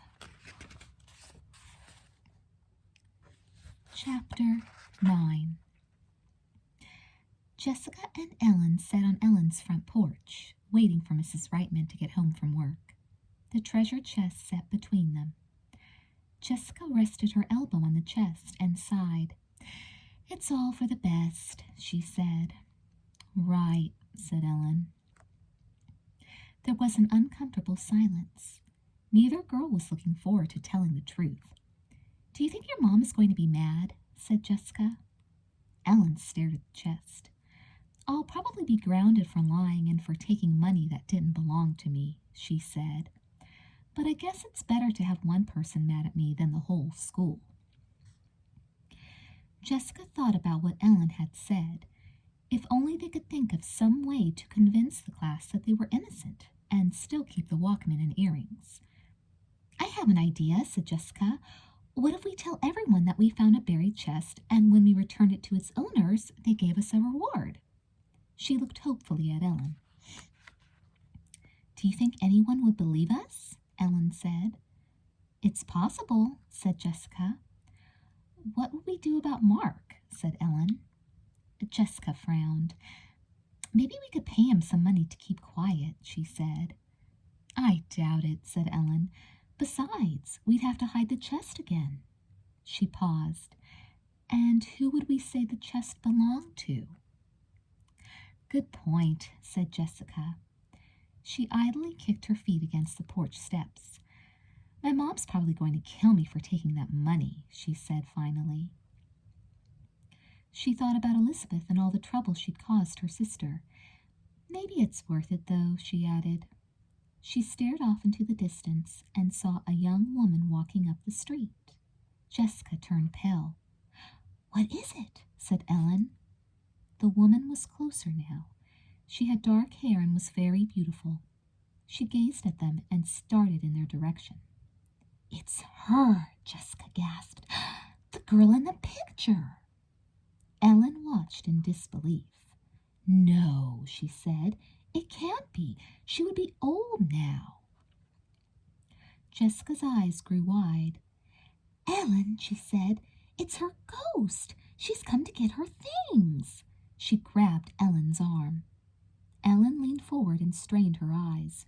Chapter 9. Jessica and Ellen sat on Ellen's front porch, waiting for Mrs. Reitman to get home from work. The treasure chest sat between them. Jessica rested her elbow on the chest and sighed. It's all for the best, she said. Right, said Ellen. There was an uncomfortable silence. Neither girl was looking forward to telling the truth. Do you think your mom is going to be mad? Said Jessica. Ellen stared at the chest. I'll probably be grounded for lying and for taking money that didn't belong to me, she said. But I guess it's better to have one person mad at me than the whole school. Jessica thought about what Ellen had said. If only they could think of some way to convince the class that they were innocent and still keep the Walkman and earrings. I have an idea, said Jessica. What if we tell everyone that we found a buried chest and when we returned it to its owners, they gave us a reward? She looked hopefully at Ellen. Do you think anyone would believe us? Ellen said. It's possible, said Jessica. What would we do about Mark? Said Ellen. Jessica frowned. Maybe we could pay him some money to keep quiet, she said. I doubt it, said Ellen. Besides, we'd have to hide the chest again. She paused. And who would we say the chest belonged to? Good point, said Jessica. She idly kicked her feet against the porch steps. My mom's probably going to kill me for taking that money, she said finally. She thought about Elizabeth and all the trouble she'd caused her sister. Maybe it's worth it, though, she added. She stared off into the distance and saw a young woman walking up the street. Jessica turned pale. "What is it?" said Ellen. The woman was closer now. She had dark hair and was very beautiful. She gazed at them and started in their direction. "It's her," Jessica gasped. "The girl in the picture." Ellen watched in disbelief. "No," she said. "It can't be. She would be old now." Jessica's eyes grew wide. "Ellen," she said, "it's her ghost. She's come to get her things." She grabbed Ellen's arm. Ellen leaned forward and strained her eyes.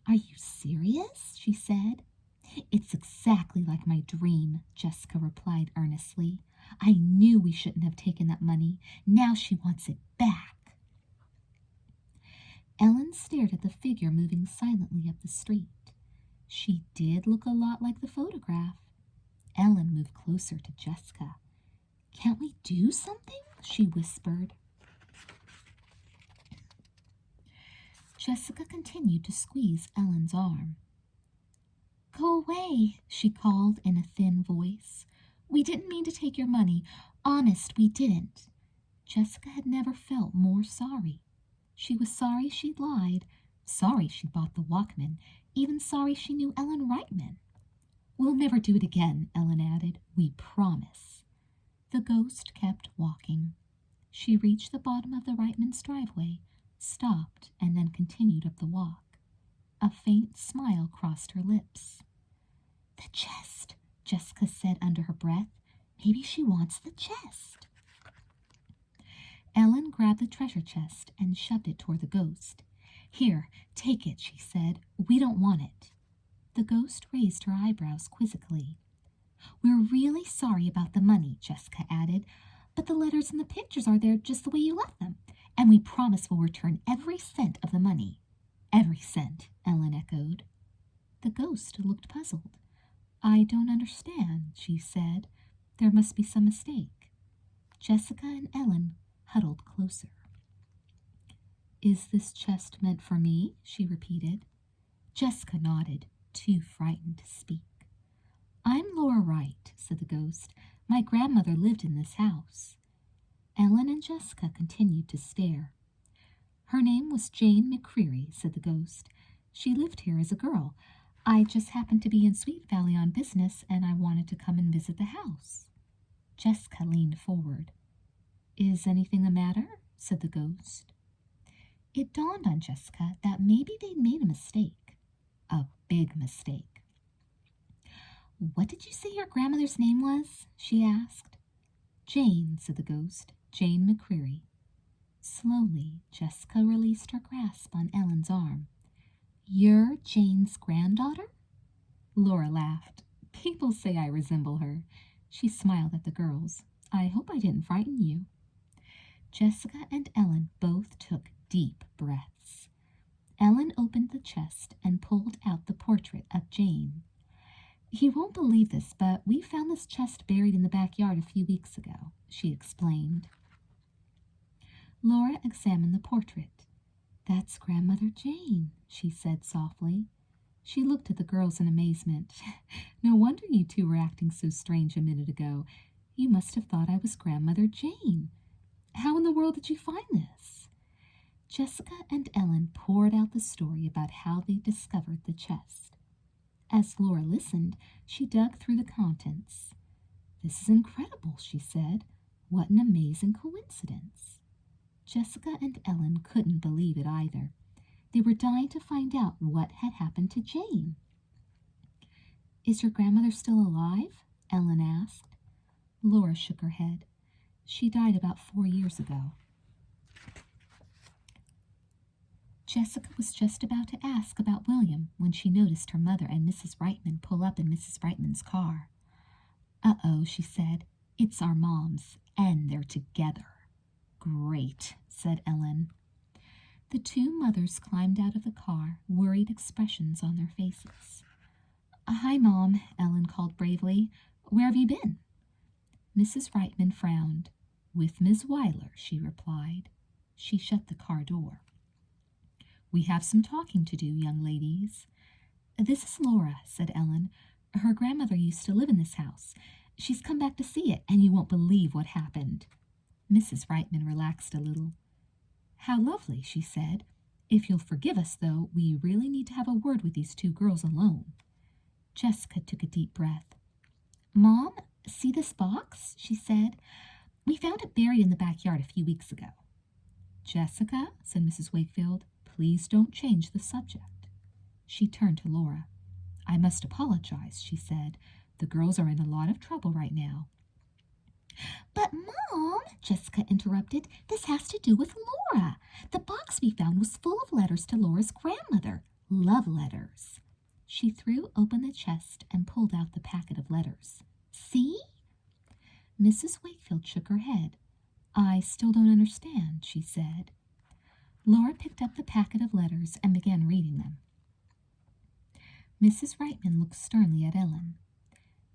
"Are you serious?" she said. "It's exactly like my dream," Jessica replied earnestly. "I knew we shouldn't have taken that money. Now she wants it back." Ellen stared at the figure moving silently up the street. She did look a lot like the photograph. Ellen moved closer to Jessica. "Can't we do something?" she whispered. Jessica continued to squeeze Ellen's arm. "Go away," she called in a thin voice. "We didn't mean to take your money. Honest, we didn't." Jessica had never felt more sorry. She was sorry she'd lied, sorry she bought the Walkman, even sorry she knew Ellen Reitman. "We'll never do it again," Ellen added. "We promise." The ghost kept walking. She reached the bottom of the Reitman's driveway, stopped, and then continued up the walk. A faint smile crossed her lips. "The chest," Jessica said under her breath. "Maybe she wants the chest." Ellen grabbed the treasure chest and shoved it toward the ghost. "Here, take it," she said. "We don't want it." The ghost raised her eyebrows quizzically. "We're really sorry about the money," Jessica added, "but the letters and the pictures are there just the way you left them, and we promise we'll return every cent of the money." "Every cent," Ellen echoed. The ghost looked puzzled. "I don't understand," she said. "There must be some mistake." Jessica and Ellen huddled closer. "Is this chest meant for me?" she repeated. Jessica nodded, too frightened to speak. "I'm Laura Wright," said the ghost. "My grandmother lived in this house." Ellen and Jessica continued to stare. "Her name was Jane McCreary," said the ghost. "She lived here as a girl. I just happened to be in Sweet Valley on business, and I wanted to come and visit the house." Jessica leaned forward. "Is anything the matter?" said the ghost. It dawned on Jessica that maybe they'd made a mistake. A big mistake. "What did you say your grandmother's name was?" she asked. "Jane," said the ghost. "Jane McCreary." Slowly, Jessica released her grasp on Ellen's arm. "You're Jane's granddaughter?" Laura laughed. "People say I resemble her." She smiled at the girls. "I hope I didn't frighten you." Jessica and Ellen both took deep breaths. Ellen opened the chest and pulled out the portrait of Jane. "You won't believe this, but we found this chest buried in the backyard a few weeks ago," she explained. Laura examined the portrait. "That's Grandmother Jane," she said softly. She looked at the girls in amazement. "No wonder you two were acting so strange a minute ago. You must have thought I was Grandmother Jane. How in the world did you find this?" Jessica and Ellen poured out the story about how they discovered the chest. As Laura listened, she dug through the contents. "This is incredible," she said. "What an amazing coincidence." Jessica and Ellen couldn't believe it either. They were dying to find out what had happened to Jane. "Is your grandmother still alive?" Ellen asked. Laura shook her head. "She died about 4 years ago." Jessica was just about to ask about William when she noticed her mother and Mrs. Reitman pull up in Mrs. Reitman's car. "Uh-oh," she said. "It's our moms, and they're together." "Great," said Ellen. The two mothers climbed out of the car, worried expressions on their faces. "Hi, Mom," Ellen called bravely. "Where have you been?" Mrs. Reitman frowned. "With Miss Weiler," she replied. She shut the car door. We have some talking to do, young ladies. This is Laura, said Ellen. Her grandmother used to live in this house. She's come back to see it, and you won't believe what happened. Mrs. Reitman relaxed a little. How lovely, she said. If you'll forgive us, though, we really need to have a word with these two girls alone. Jessica took a deep breath. Mom, see this box? She said. We found it buried in the backyard a few weeks ago. Jessica, said Mrs. Wakefield, please don't change the subject. She turned to Laura. I must apologize, she said. The girls are in a lot of trouble right now. But, Mom, Jessica interrupted, this has to do with Laura. The box we found was full of letters to Laura's grandmother. Love letters. She threw open the chest and pulled out the packet of letters. See? Mrs. Wakefield shook her head. I still don't understand, she said. Laura picked up the packet of letters and began reading them. Mrs. Reitman looked sternly at Ellen.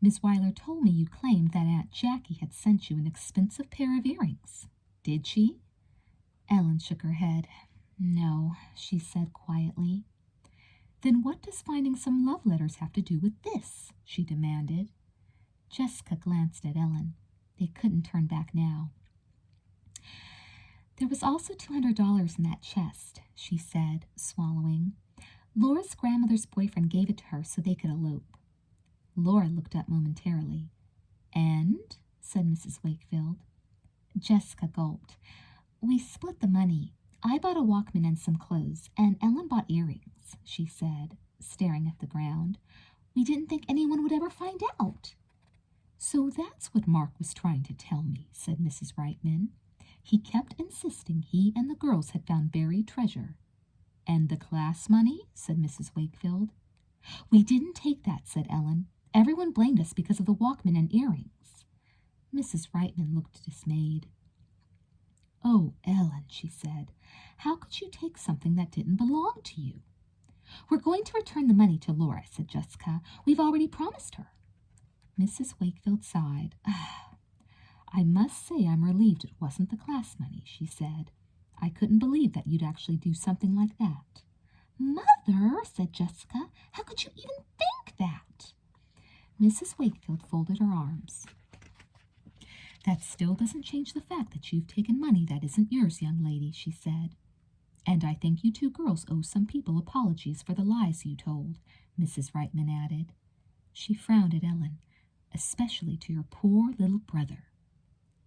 Miss Weiler told me you claimed that Aunt Jackie had sent you an expensive pair of earrings. Did she? Ellen shook her head. No, she said quietly. Then what does finding some love letters have to do with this? She demanded. Jessica glanced at Ellen. They couldn't turn back now. There was also $200 in that chest, she said, swallowing. Laura's grandmother's boyfriend gave it to her so they could elope. Laura looked up momentarily. And? Said Mrs. Wakefield. Jessica gulped. We split the money. I bought a Walkman and some clothes, and Ellen bought earrings, she said, staring at the ground. We didn't think anyone would ever find out. So that's what Mark was trying to tell me, said Mrs. Reitman. He kept insisting he and the girls had found buried treasure. And the class money? Said Mrs. Wakefield. We didn't take that, said Ellen. Everyone blamed us because of the Walkman and earrings. Mrs. Reitman looked dismayed. Oh, Ellen, she said, how could you take something that didn't belong to you? We're going to return the money to Laura, said Jessica. We've already promised her. Mrs. Wakefield sighed. I must say I'm relieved it wasn't the class money, she said. I couldn't believe that you'd actually do something like that. Mother, said Jessica, how could you even think that? Mrs. Wakefield folded her arms. That still doesn't change the fact that you've taken money that isn't yours, young lady, she said. And I think you two girls owe some people apologies for the lies you told, Mrs. Reitman added. She frowned at Ellen, especially to your poor little brother.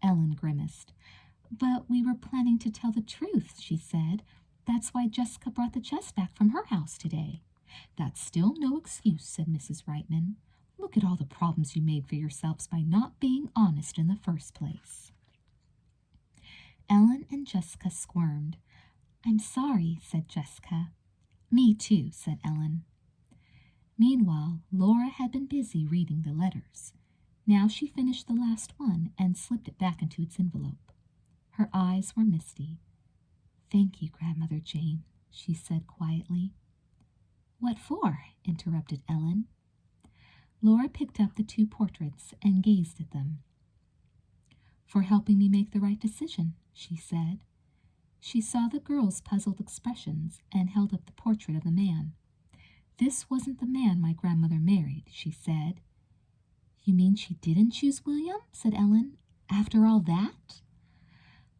Ellen grimaced. But we were planning to tell the truth, she said. That's why Jessica brought the chest back from her house today. That's still no excuse, said Mrs. Reitman. Look at all the problems you made for yourselves by not being honest in the first place. Ellen and Jessica squirmed. I'm sorry, said Jessica. Me too, said Ellen. Meanwhile, Laura had been busy reading the letters. Now she finished the last one and slipped it back into its envelope. Her eyes were misty. Thank you, Grandmother Jane, she said quietly. What for? Interrupted Ellen. Laura picked up the two portraits and gazed at them. For helping me make the right decision, she said. She saw the girls' puzzled expressions and held up the portrait of the man. This wasn't the man my grandmother married, she said. You mean she didn't choose William? Said Ellen. After all that?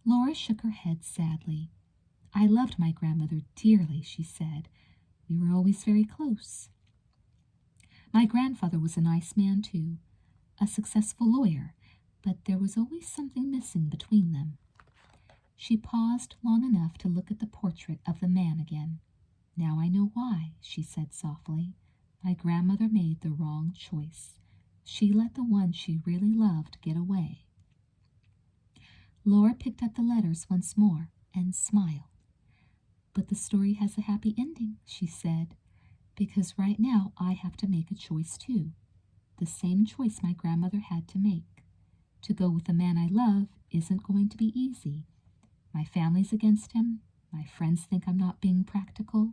Laura shook her head sadly. I loved my grandmother dearly, she said. We were always very close. My grandfather was a nice man, too, a successful lawyer, but there was always something missing between them. She paused long enough to look at the portrait of the man again. Now I know why, she said softly. My grandmother made the wrong choice. She let the one she really loved get away. Laura picked up the letters once more and smiled. But the story has a happy ending, she said, because right now I have to make a choice too. The same choice my grandmother had to make. To go with the man I love isn't going to be easy. My family's against him. My friends think I'm not being practical.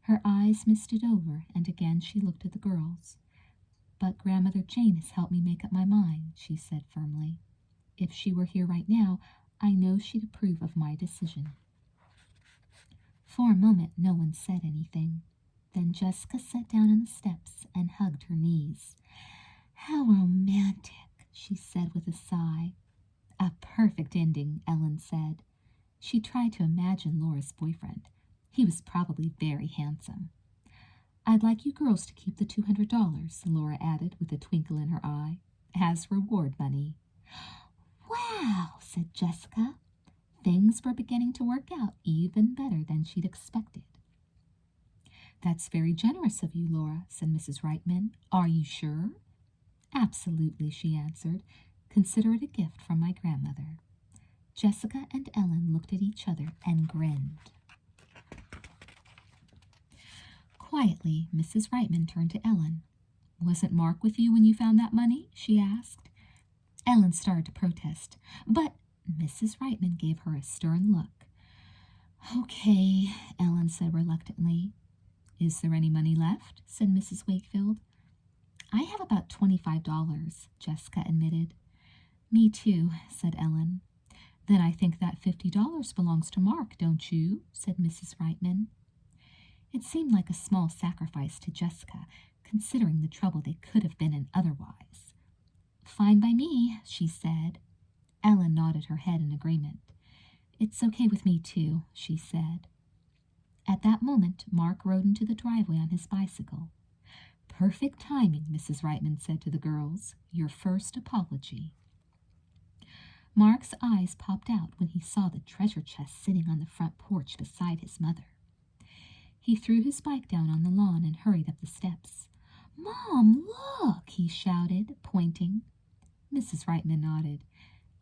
Her eyes misted over, and again she looked at the girls. But Grandmother Jane has helped me make up my mind, she said firmly. If she were here right now, I know she'd approve of my decision. For a moment no one said anything. Then Jessica sat down on the steps and hugged her knees. "How romantic," she said with a sigh. "A perfect ending," Ellen said. She tried to imagine Laura's boyfriend. He was probably very handsome. "I'd like you girls to keep the $200, Laura added with a twinkle in her eye, "as reward money." "Wow," said Jessica. Things were beginning to work out even better than she'd expected. "That's very generous of you, Laura," said Mrs. Reitman. "Are you sure?" "Absolutely," she answered. "Consider it a gift from my grandmother." Jessica and Ellen looked at each other and grinned. Quietly, Mrs. Reitman turned to Ellen. "Wasn't Mark with you when you found that money?" she asked. Ellen started to protest, but Mrs. Reitman gave her a stern look. "Okay," Ellen said reluctantly. "Is there any money left?" said Mrs. Wakefield. "I have about $25, Jessica admitted. "Me too," said Ellen. "Then I think that $50 belongs to Mark, don't you?" said Mrs. Reitman. It seemed like a small sacrifice to Jessica, considering the trouble they could have been in otherwise. "Fine by me," she said. Ellen nodded her head in agreement. "It's okay with me, too," she said. At that moment, Mark rode into the driveway on his bicycle. "Perfect timing," Mrs. Reitman said to the girls. "Your first apology." Mark's eyes popped out when he saw the treasure chest sitting on the front porch beside his mother. He threw his bike down on the lawn and hurried up the steps. "Mom, look!" he shouted, pointing. Mrs. Reitman nodded.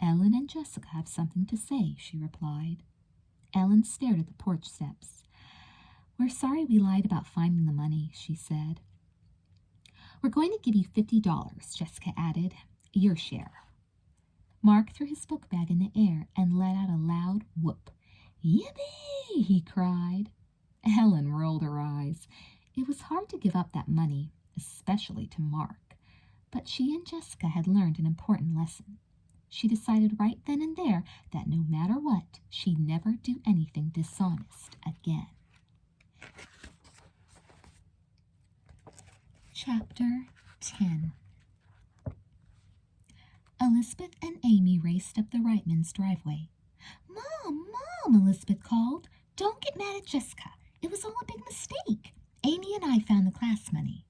"Ellen and Jessica have something to say," she replied. Ellen stared at the porch steps. "We're sorry we lied about finding the money," she said. "We're going to give you $50, Jessica added. "Your share." Mark threw his book bag in the air and let out a loud whoop. "Yippee!" he cried. Ellen rolled her eyes. It was hard to give up that money, especially to Mark. But she and Jessica had learned an important lesson. She decided right then and there that no matter what, she'd never do anything dishonest again. Chapter 10. Elizabeth and Amy raced up the Reitmans' driveway. "Mom, Mom," Elizabeth called. "Don't get mad at Jessica. It was all a big mistake. Amy and I found the class money."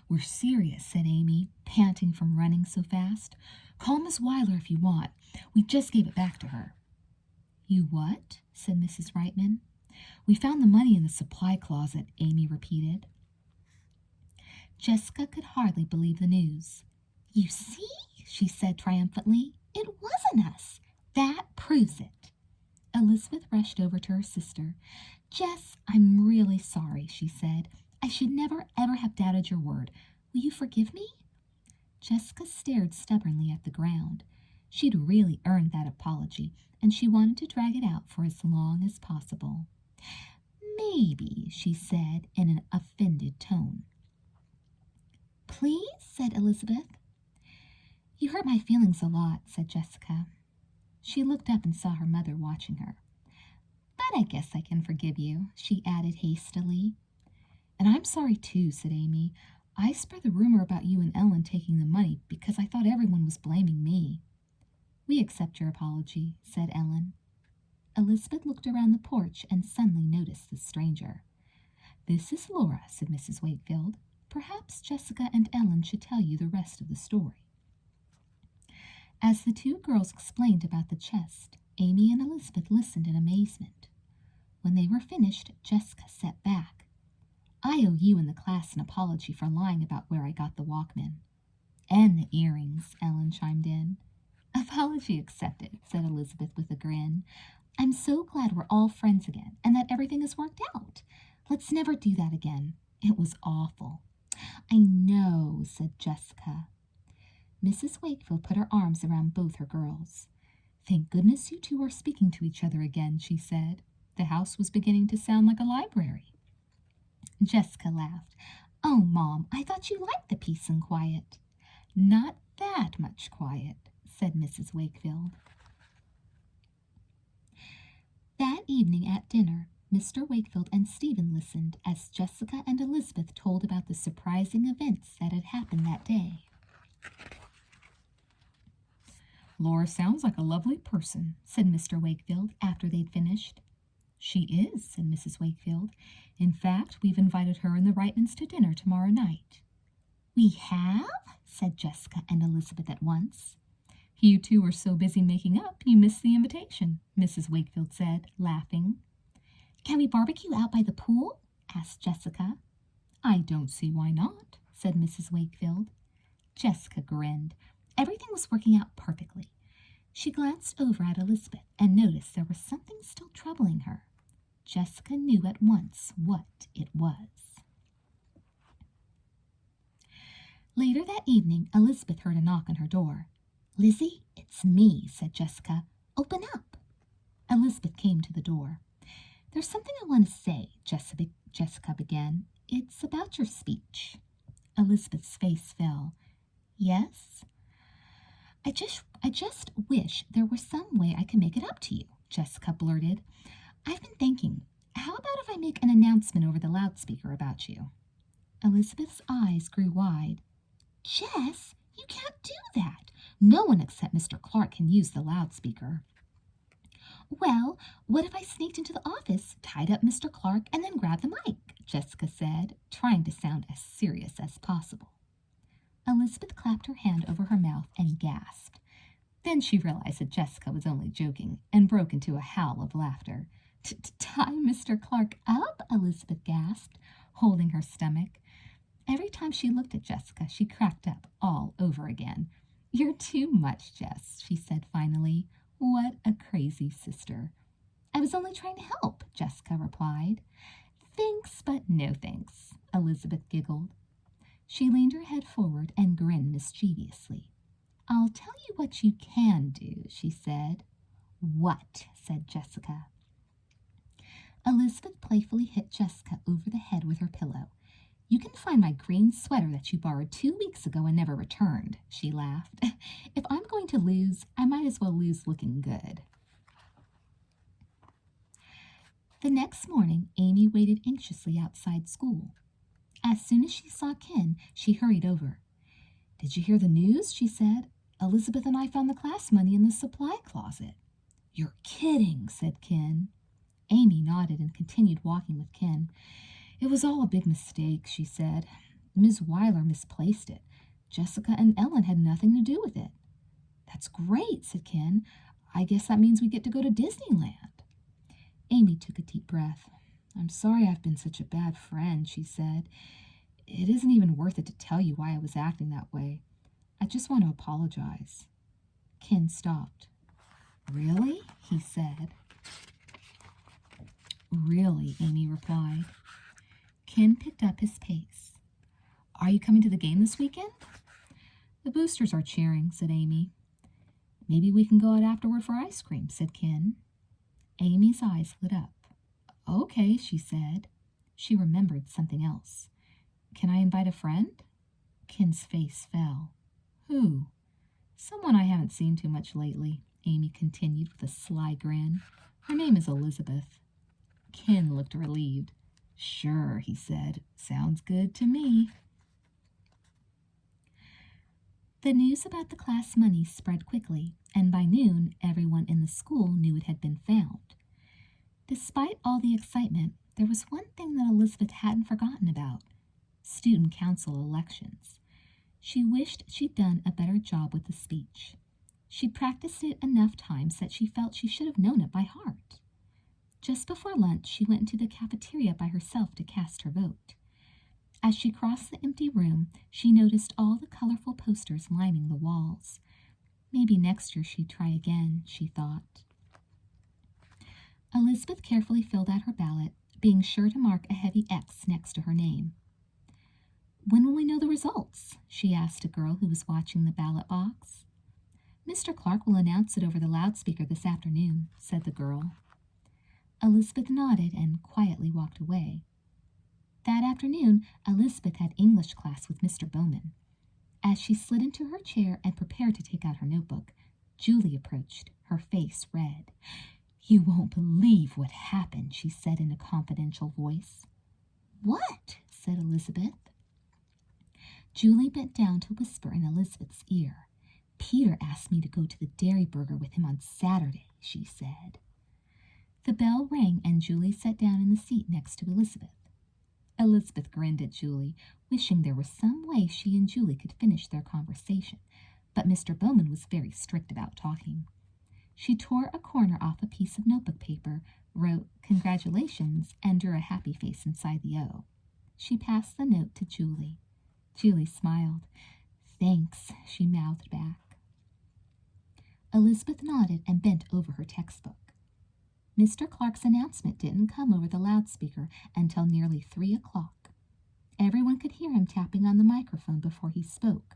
"We're serious," said Amy, panting from running so fast. "Call Miss Weiler if you want. We just gave it back to her." "You what?" said Mrs. Reitman. "We found the money in the supply closet," Amy repeated. Jessica could hardly believe the news. "You see," she said triumphantly, "it wasn't us. That proves it." Elizabeth rushed over to her sister. "Jess, I'm really sorry," she said. "I should never, ever have doubted your word. Will you forgive me?" Jessica stared stubbornly at the ground. She'd really earned that apology, and she wanted to drag it out for as long as possible. "Maybe," she said in an offended tone. "Please?" said Elizabeth. "You hurt my feelings a lot," said Jessica. She looked up and saw her mother watching her. "But I guess I can forgive you," she added hastily. "And I'm sorry too," said Amy. "I spread the rumor about you and Ellen taking the money because I thought everyone was blaming me." "We accept your apology," said Ellen. Elizabeth looked around the porch and suddenly noticed the stranger. "This is Laura," said Mrs. Wakefield. "Perhaps Jessica and Ellen should tell you the rest of the story." As the two girls explained about the chest, Amy and Elizabeth listened in amazement. When they were finished, Jessica sat back. "I owe you and the class an apology for lying about where I got the Walkman." "And the earrings," Ellen chimed in. "Apology accepted," said Elizabeth with a grin. "I'm so glad we're all friends again and that everything has worked out. Let's never do that again. It was awful." "I know," said Jessica. Mrs. Wakefield put her arms around both her girls. "Thank goodness you two are speaking to each other again," she said. The house was beginning to sound like a library. Jessica laughed. "Oh, Mom, I thought you liked the peace and quiet." "Not that much quiet," said Mrs. Wakefield. That evening at dinner, Mr. Wakefield and Stephen listened as Jessica and Elizabeth told about the surprising events that had happened that day. "Laura sounds like a lovely person," said Mr. Wakefield after they'd finished. "She is," said Mrs. Wakefield. "In fact, we've invited her and the Reitmans to dinner tomorrow night." "We have?" said Jessica and Elizabeth at once. "You two were so busy making up, you missed the invitation," Mrs. Wakefield said, laughing. "Can we barbecue out by the pool?" asked Jessica. "I don't see why not," said Mrs. Wakefield. Jessica grinned. Everything was working out perfectly. She glanced over at Elizabeth and noticed there was something still troubling her. Jessica knew at once what it was. Later that evening, Elizabeth heard a knock on her door. "Lizzie, it's me," said Jessica. "Open up." Elizabeth came to the door. "There's something I want to say," Jessica began. "It's about your speech." Elizabeth's face fell. "Yes?" I just wish there were some way I could make it up to you," Jessica blurted. "I've been thinking, how about if I make an announcement over the loudspeaker about you?" Elizabeth's eyes grew wide. "Jess, you can't do that. No one except Mr. Clark can use the loudspeaker." "Well, what if I sneaked into the office, tied up Mr. Clark, and then grabbed the mic?" Jessica said, trying to sound as serious as possible. Elizabeth clapped her hand over her mouth and gasped. Then she realized that Jessica was only joking and broke into a howl of laughter. "Tie Mr. Clark up?" Elizabeth gasped, holding her stomach. Every time she looked at Jessica, she cracked up all over again. "You're too much, Jess," she said finally. "What a crazy sister." "I was only trying to help," Jessica replied. "Thanks, but no thanks," Elizabeth giggled. She leaned her head forward and grinned mischievously. "I'll tell you what you can do," she said. "What?" said Jessica. Elizabeth playfully hit Jessica over the head with her pillow. "You can find my green sweater that you borrowed 2 weeks ago and never returned," she laughed. "If I'm going to lose, I might as well lose looking good." The next morning, Amy waited anxiously outside school. As soon as she saw Ken, she hurried over. "Did you hear the news?" she said. "Elizabeth and I found the class money in the supply closet." "You're kidding," said Ken. Amy nodded and continued walking with Ken. "It was all a big mistake," she said. "Ms. Weiler misplaced it. Jessica and Ellen had nothing to do with it." "That's great," said Ken. "I guess that means we get to go to Disneyland." Amy took a deep breath. "I'm sorry I've been such a bad friend," she said. "It isn't even worth it to tell you why I was acting that way. I just want to apologize." Ken stopped. "Really?" he said. "Really," Amy replied. Ken picked up his pace. "Are you coming to the game this weekend?" "The boosters are cheering," said Amy. "Maybe we can go out afterward for ice cream," said Ken. Amy's eyes lit up. "Okay," she said. She remembered something else. "Can I invite a friend?" Ken's face fell. "Who?" "Someone I haven't seen too much lately," Amy continued with a sly grin. "Her name is Elizabeth." Ken looked relieved. "Sure," he said. "Sounds good to me." The news about the class money spread quickly, and by noon, everyone in the school knew it had been found. Despite all the excitement, there was one thing that Elizabeth hadn't forgotten about: student council elections. She wished she'd done a better job with the speech. She practiced it enough times that she felt she should have known it by heart. Just before lunch, she went into the cafeteria by herself to cast her vote. As she crossed the empty room, she noticed all the colorful posters lining the walls. Maybe next year she'd try again, she thought. Elizabeth carefully filled out her ballot, being sure to mark a heavy X next to her name. "When will we know the results?" she asked a girl who was watching the ballot box. "Mr. Clark will announce it over the loudspeaker this afternoon," said the girl. Elizabeth nodded and quietly walked away. That afternoon, Elizabeth had English class with Mr. Bowman. As she slid into her chair and prepared to take out her notebook, Julie approached, her face red. "You won't believe what happened," she said in a confidential voice. "What?" said Elizabeth. Julie bent down to whisper in Elizabeth's ear. "Peter asked me to go to the Dairy Burger with him on Saturday," she said. The bell rang and Julie sat down in the seat next to Elizabeth. Elizabeth grinned at Julie, wishing there was some way she and Julie could finish their conversation, but Mr. Bowman was very strict about talking. She tore a corner off a piece of notebook paper, wrote "Congratulations," and drew a happy face inside the O. She passed the note to Julie. Julie smiled. "Thanks," she mouthed back. Elizabeth nodded and bent over her textbook. Mr. Clark's announcement didn't come over the loudspeaker until nearly 3 o'clock. Everyone could hear him tapping on the microphone before he spoke.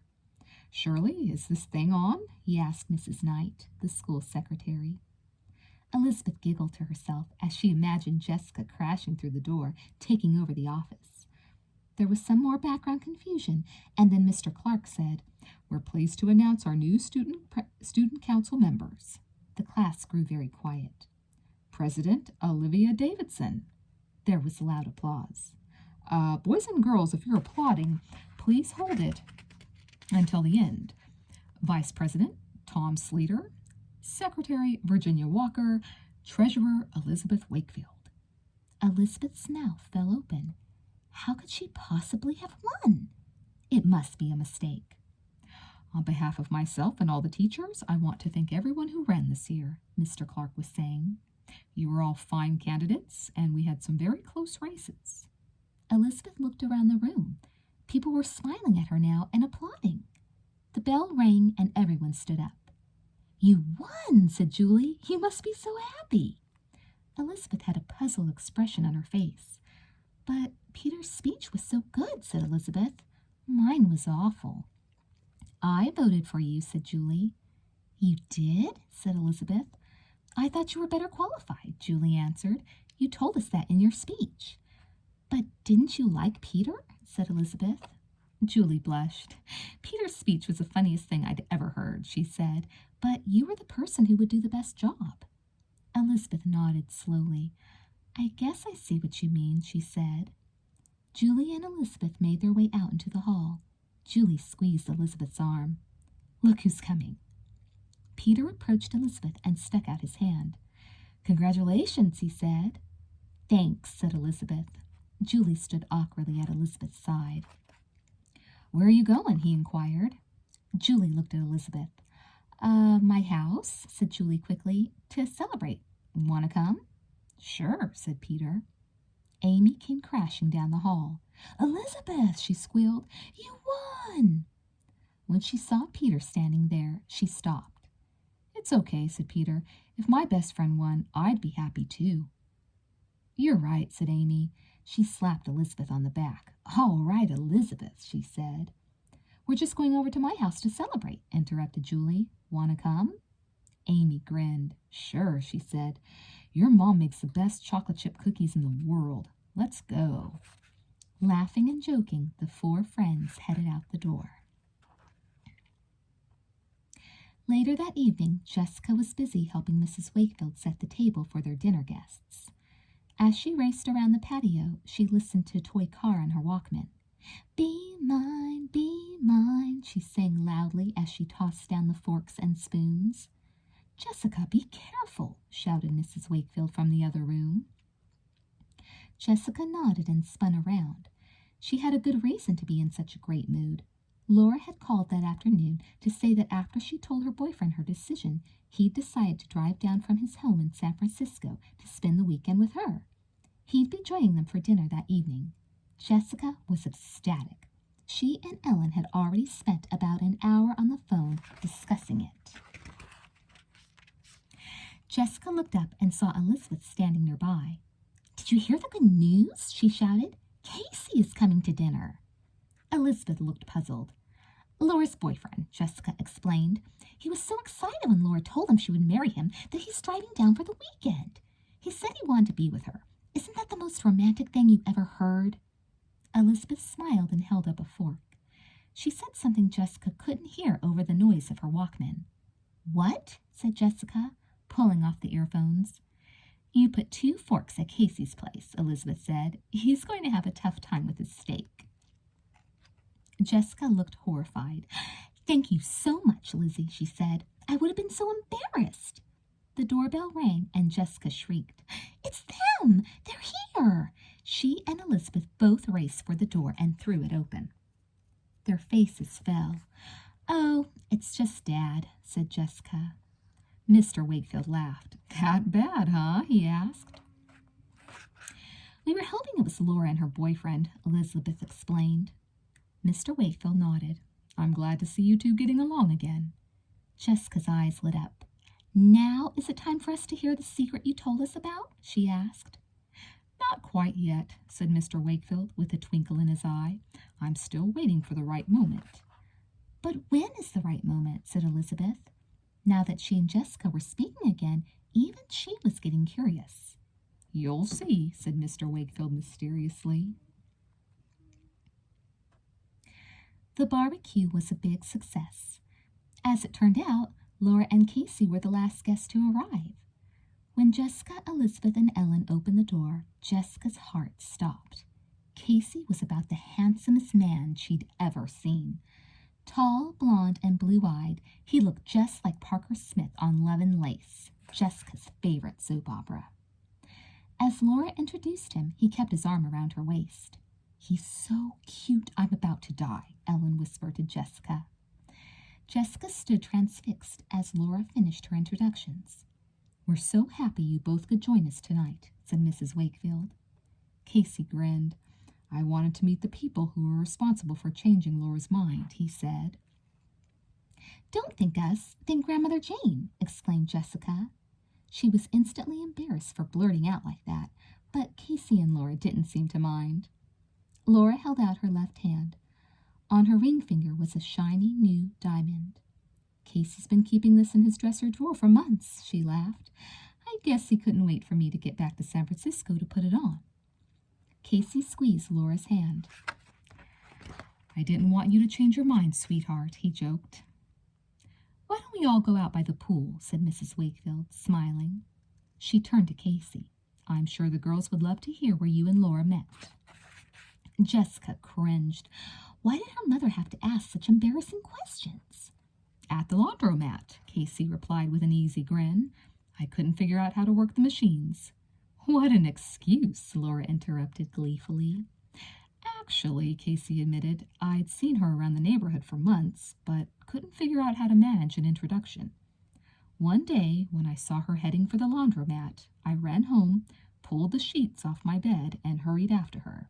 "Shirley, is this thing on?" he asked Mrs. Knight, the school secretary. Elizabeth giggled to herself as she imagined Jessica crashing through the door, taking over the office. There was some more background confusion, and then Mr. Clark said, "We're pleased to announce our new student council members." The class grew very quiet. "President Olivia Davidson." There was loud applause. "Boys and girls, if you're applauding, please hold it until the end. Vice President Tom Sleater, Secretary Virginia Walker, Treasurer Elizabeth Wakefield." Elizabeth's mouth fell open. How could she possibly have won? It must be a mistake. "On behalf of myself and all the teachers, I want to thank everyone who ran this year," Mr. Clark was saying. "You were all fine candidates, and we had some very close races." Elizabeth looked around the room. People were smiling at her now and applauding. The bell rang and everyone stood up. "You won," said Julie. "You must be so happy." Elizabeth had a puzzled expression on her face. "But Peter's speech was so good," said Elizabeth. "Mine was awful." "I voted for you," said Julie. "You did?" said Elizabeth. "I thought you were better qualified," Julie answered. "You told us that in your speech." "But didn't you like Peter?" said Elizabeth. Julie blushed. "Peter's speech was the funniest thing I'd ever heard," she said, "but you were the person who would do the best job." Elizabeth nodded slowly. "I guess I see what you mean," she said. Julie and Elizabeth made their way out into the hall. Julie squeezed Elizabeth's arm. "Look who's coming." Peter approached Elizabeth and stuck out his hand. "Congratulations," he said. "Thanks," said Elizabeth. Julie stood awkwardly at Elizabeth's side. "Where are you going?" he inquired. Julie looked at Elizabeth. My house," said Julie quickly, "to celebrate. Want to come?" "Sure," said Peter. Amy came crashing down the hall. "Elizabeth," she squealed, "you won!" When she saw Peter standing there, she stopped. "It's okay," said Peter. "If my best friend won, I'd be happy too." "You're right," said Amy. She slapped Elizabeth on the back. "All right, Elizabeth," she said. "We're just going over to my house to celebrate," interrupted Julie. "Want to come?" Amy grinned. "Sure," she said. "Your mom makes the best chocolate chip cookies in the world. Let's go." Laughing and joking, the four friends headed out the door. Later that evening, Jessica was busy helping Mrs. Wakefield set the table for their dinner guests. As she raced around the patio, she listened to a toy car on her Walkman. Be mine," she sang loudly as she tossed down the forks and spoons. "Jessica, be careful," shouted Mrs. Wakefield from the other room. Jessica nodded and spun around. She had a good reason to be in such a great mood. Laura had called that afternoon to say that after she told her boyfriend her decision, he'd decided to drive down from his home in San Francisco to spend the weekend with her. He'd be joining them for dinner that evening. Jessica was ecstatic. She and Ellen had already spent about an hour on the phone discussing it. Jessica looked up and saw Elizabeth standing nearby. "Did you hear the good news?" she shouted. "Casey is coming to dinner." Elizabeth looked puzzled. "Laura's boyfriend," Jessica explained. "He was so excited when Laura told him she would marry him that he's driving down for the weekend. He said he wanted to be with her. Isn't that the most romantic thing you've ever heard?" Elizabeth smiled and held up a fork. She said something Jessica couldn't hear over the noise of her Walkman. "What?" said Jessica, pulling off the earphones. You put 2 forks at Casey's place, Elizabeth said. He's going to have a tough time with his steak. Jessica looked horrified. Thank you so much, Lizzie, she said. I would have been so embarrassed. The doorbell rang, and Jessica shrieked. It's them! They're here! She and Elizabeth both raced for the door and threw it open. Their faces fell. Oh, it's just Dad, said Jessica. Mr. Wakefield laughed. That bad, huh? He asked. We were hoping it was Laura and her boyfriend, Elizabeth explained. Mr. Wakefield nodded. I'm glad to see you two getting along again. Jessica's eyes lit up. Now is it time for us to hear the secret you told us about? She asked. Not quite yet, said Mr. Wakefield with a twinkle in his eye. I'm still waiting for the right moment. But when is the right moment? Said Elizabeth. Now that she and Jessica were speaking again, even she was getting curious. You'll see, said Mr. Wakefield mysteriously. The barbecue was a big success. As it turned out, Laura and Casey were the last guests to arrive. When Jessica, Elizabeth, and Ellen opened the door, Jessica's heart stopped. Casey was about the handsomest man she'd ever seen. Tall, blonde, and blue-eyed, he looked just like Parker Smith on Love and Lace, Jessica's favorite soap opera. As Laura introduced him, he kept his arm around her waist. He's so cute, I'm about to die, Ellen whispered to Jessica. Jessica stood transfixed as Laura finished her introductions. We're so happy you both could join us tonight, said Mrs. Wakefield. Casey grinned. I wanted to meet the people who were responsible for changing Laura's mind, he said. Don't think us, think Grandmother Jane, exclaimed Jessica. She was instantly embarrassed for blurting out like that, but Casey and Laura didn't seem to mind. Laura held out her left hand. On her ring finger was a shiny new diamond. Casey's been keeping this in his dresser drawer for months, she laughed. I guess he couldn't wait for me to get back to San Francisco to put it on. Casey squeezed Laura's hand. I didn't want you to change your mind, sweetheart, he joked. Why don't we all go out by the pool, said Mrs. Wakefield, smiling. She turned to Casey. I'm sure the girls would love to hear where you and Laura met. Jessica cringed. Why did her mother have to ask such embarrassing questions? At the laundromat, Casey replied with an easy grin. I couldn't figure out how to work the machines. What an excuse, Laura interrupted gleefully. Actually, Casey admitted, I'd seen her around the neighborhood for months, but couldn't figure out how to manage an introduction. One day, when I saw her heading for the laundromat, I ran home, pulled the sheets off my bed, and hurried after her.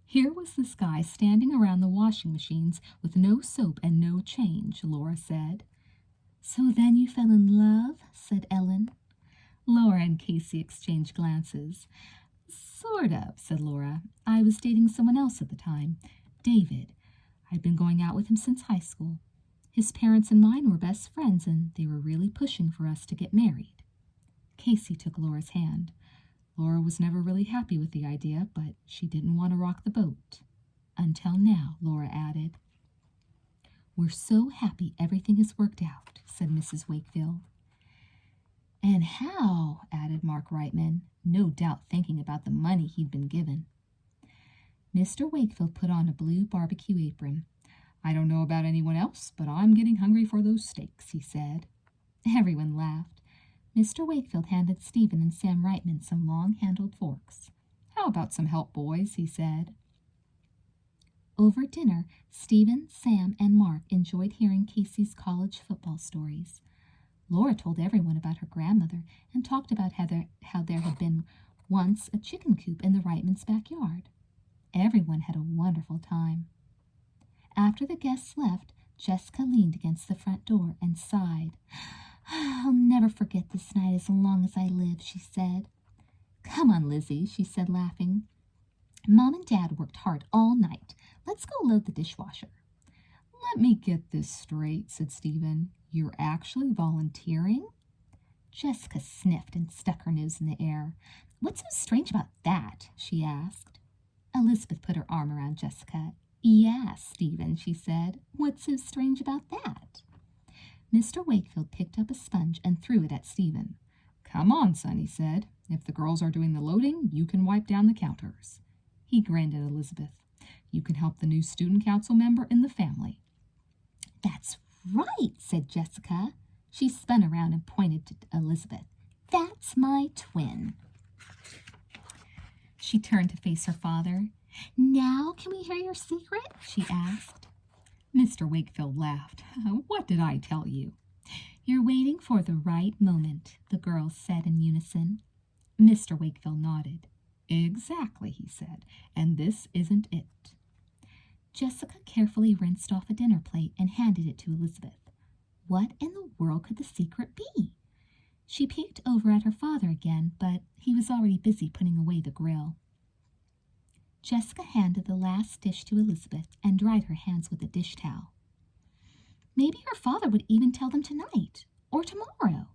Here was this guy standing around the washing machines with no soap and no change, Laura said. So then you fell in love? Said Ellen. Laura and Casey exchanged glances. Sort of, said Laura. I was dating someone else at the time, David. I'd been going out with him since high school. His parents and mine were best friends, and they were really pushing for us to get married. Casey took Laura's hand. Laura was never really happy with the idea, but she didn't want to rock the boat. Until now, Laura added. We're so happy everything has worked out, said Mrs. Wakefield. And how, added Mark Reitman, no doubt thinking about the money he'd been given. Mr. Wakefield put on a blue barbecue apron. I don't know about anyone else, but I'm getting hungry for those steaks, he said. Everyone laughed. Mr. Wakefield handed Stephen and Sam Reitman some long-handled forks. How about some help, boys, he said. Over dinner, Stephen, Sam, and Mark enjoyed hearing Casey's college football stories. Laura told everyone about her grandmother and talked about how there had been once a chicken coop in the Reitmans' backyard. Everyone had a wonderful time. After the guests left, Jessica leaned against the front door and sighed. I'll never forget this night as long as I live, she said. Come on, Lizzie, she said, laughing. Mom and Dad worked hard all night. Let's go load the dishwasher. Let me get this straight, said Stephen. You're actually volunteering? Jessica sniffed and stuck her nose in the air. What's so strange about that? She asked. Elizabeth put her arm around Jessica. Yeah, Stephen, she said. What's so strange about that? Mr. Wakefield picked up a sponge and threw it at Stephen. Come on, son, he said. If the girls are doing the loading, you can wipe down the counters." He grinned at Elizabeth. "You can help the new student council member in the family." "That's right," said Jessica. She spun around and pointed to Elizabeth. "That's my twin." She turned to face her father. "Now can we hear your secret?" she asked. Mr. Wakefield laughed. "What did I tell you?" "You're waiting for the right moment," the girls said in unison. Mr. Wakefield nodded. "Exactly," he said, "and this isn't it." Jessica carefully rinsed off a dinner plate and handed it to Elizabeth. What in the world could the secret be? She peeked over at her father again, but he was already busy putting away the grill. Jessica handed the last dish to Elizabeth and dried her hands with a dish towel. Maybe her father would even tell them tonight or tomorrow.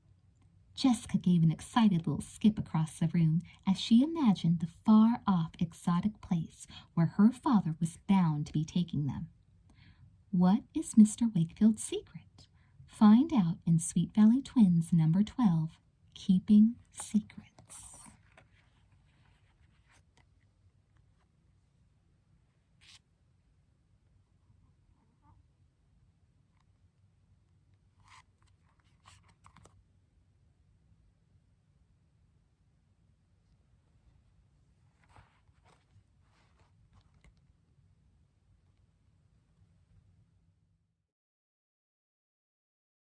Jessica gave an excited little skip across the room as she imagined the far-off exotic place where her father was bound to be taking them. What is Mr. Wakefield's secret? Find out in Sweet Valley Twins number 12, Keeping Secrets.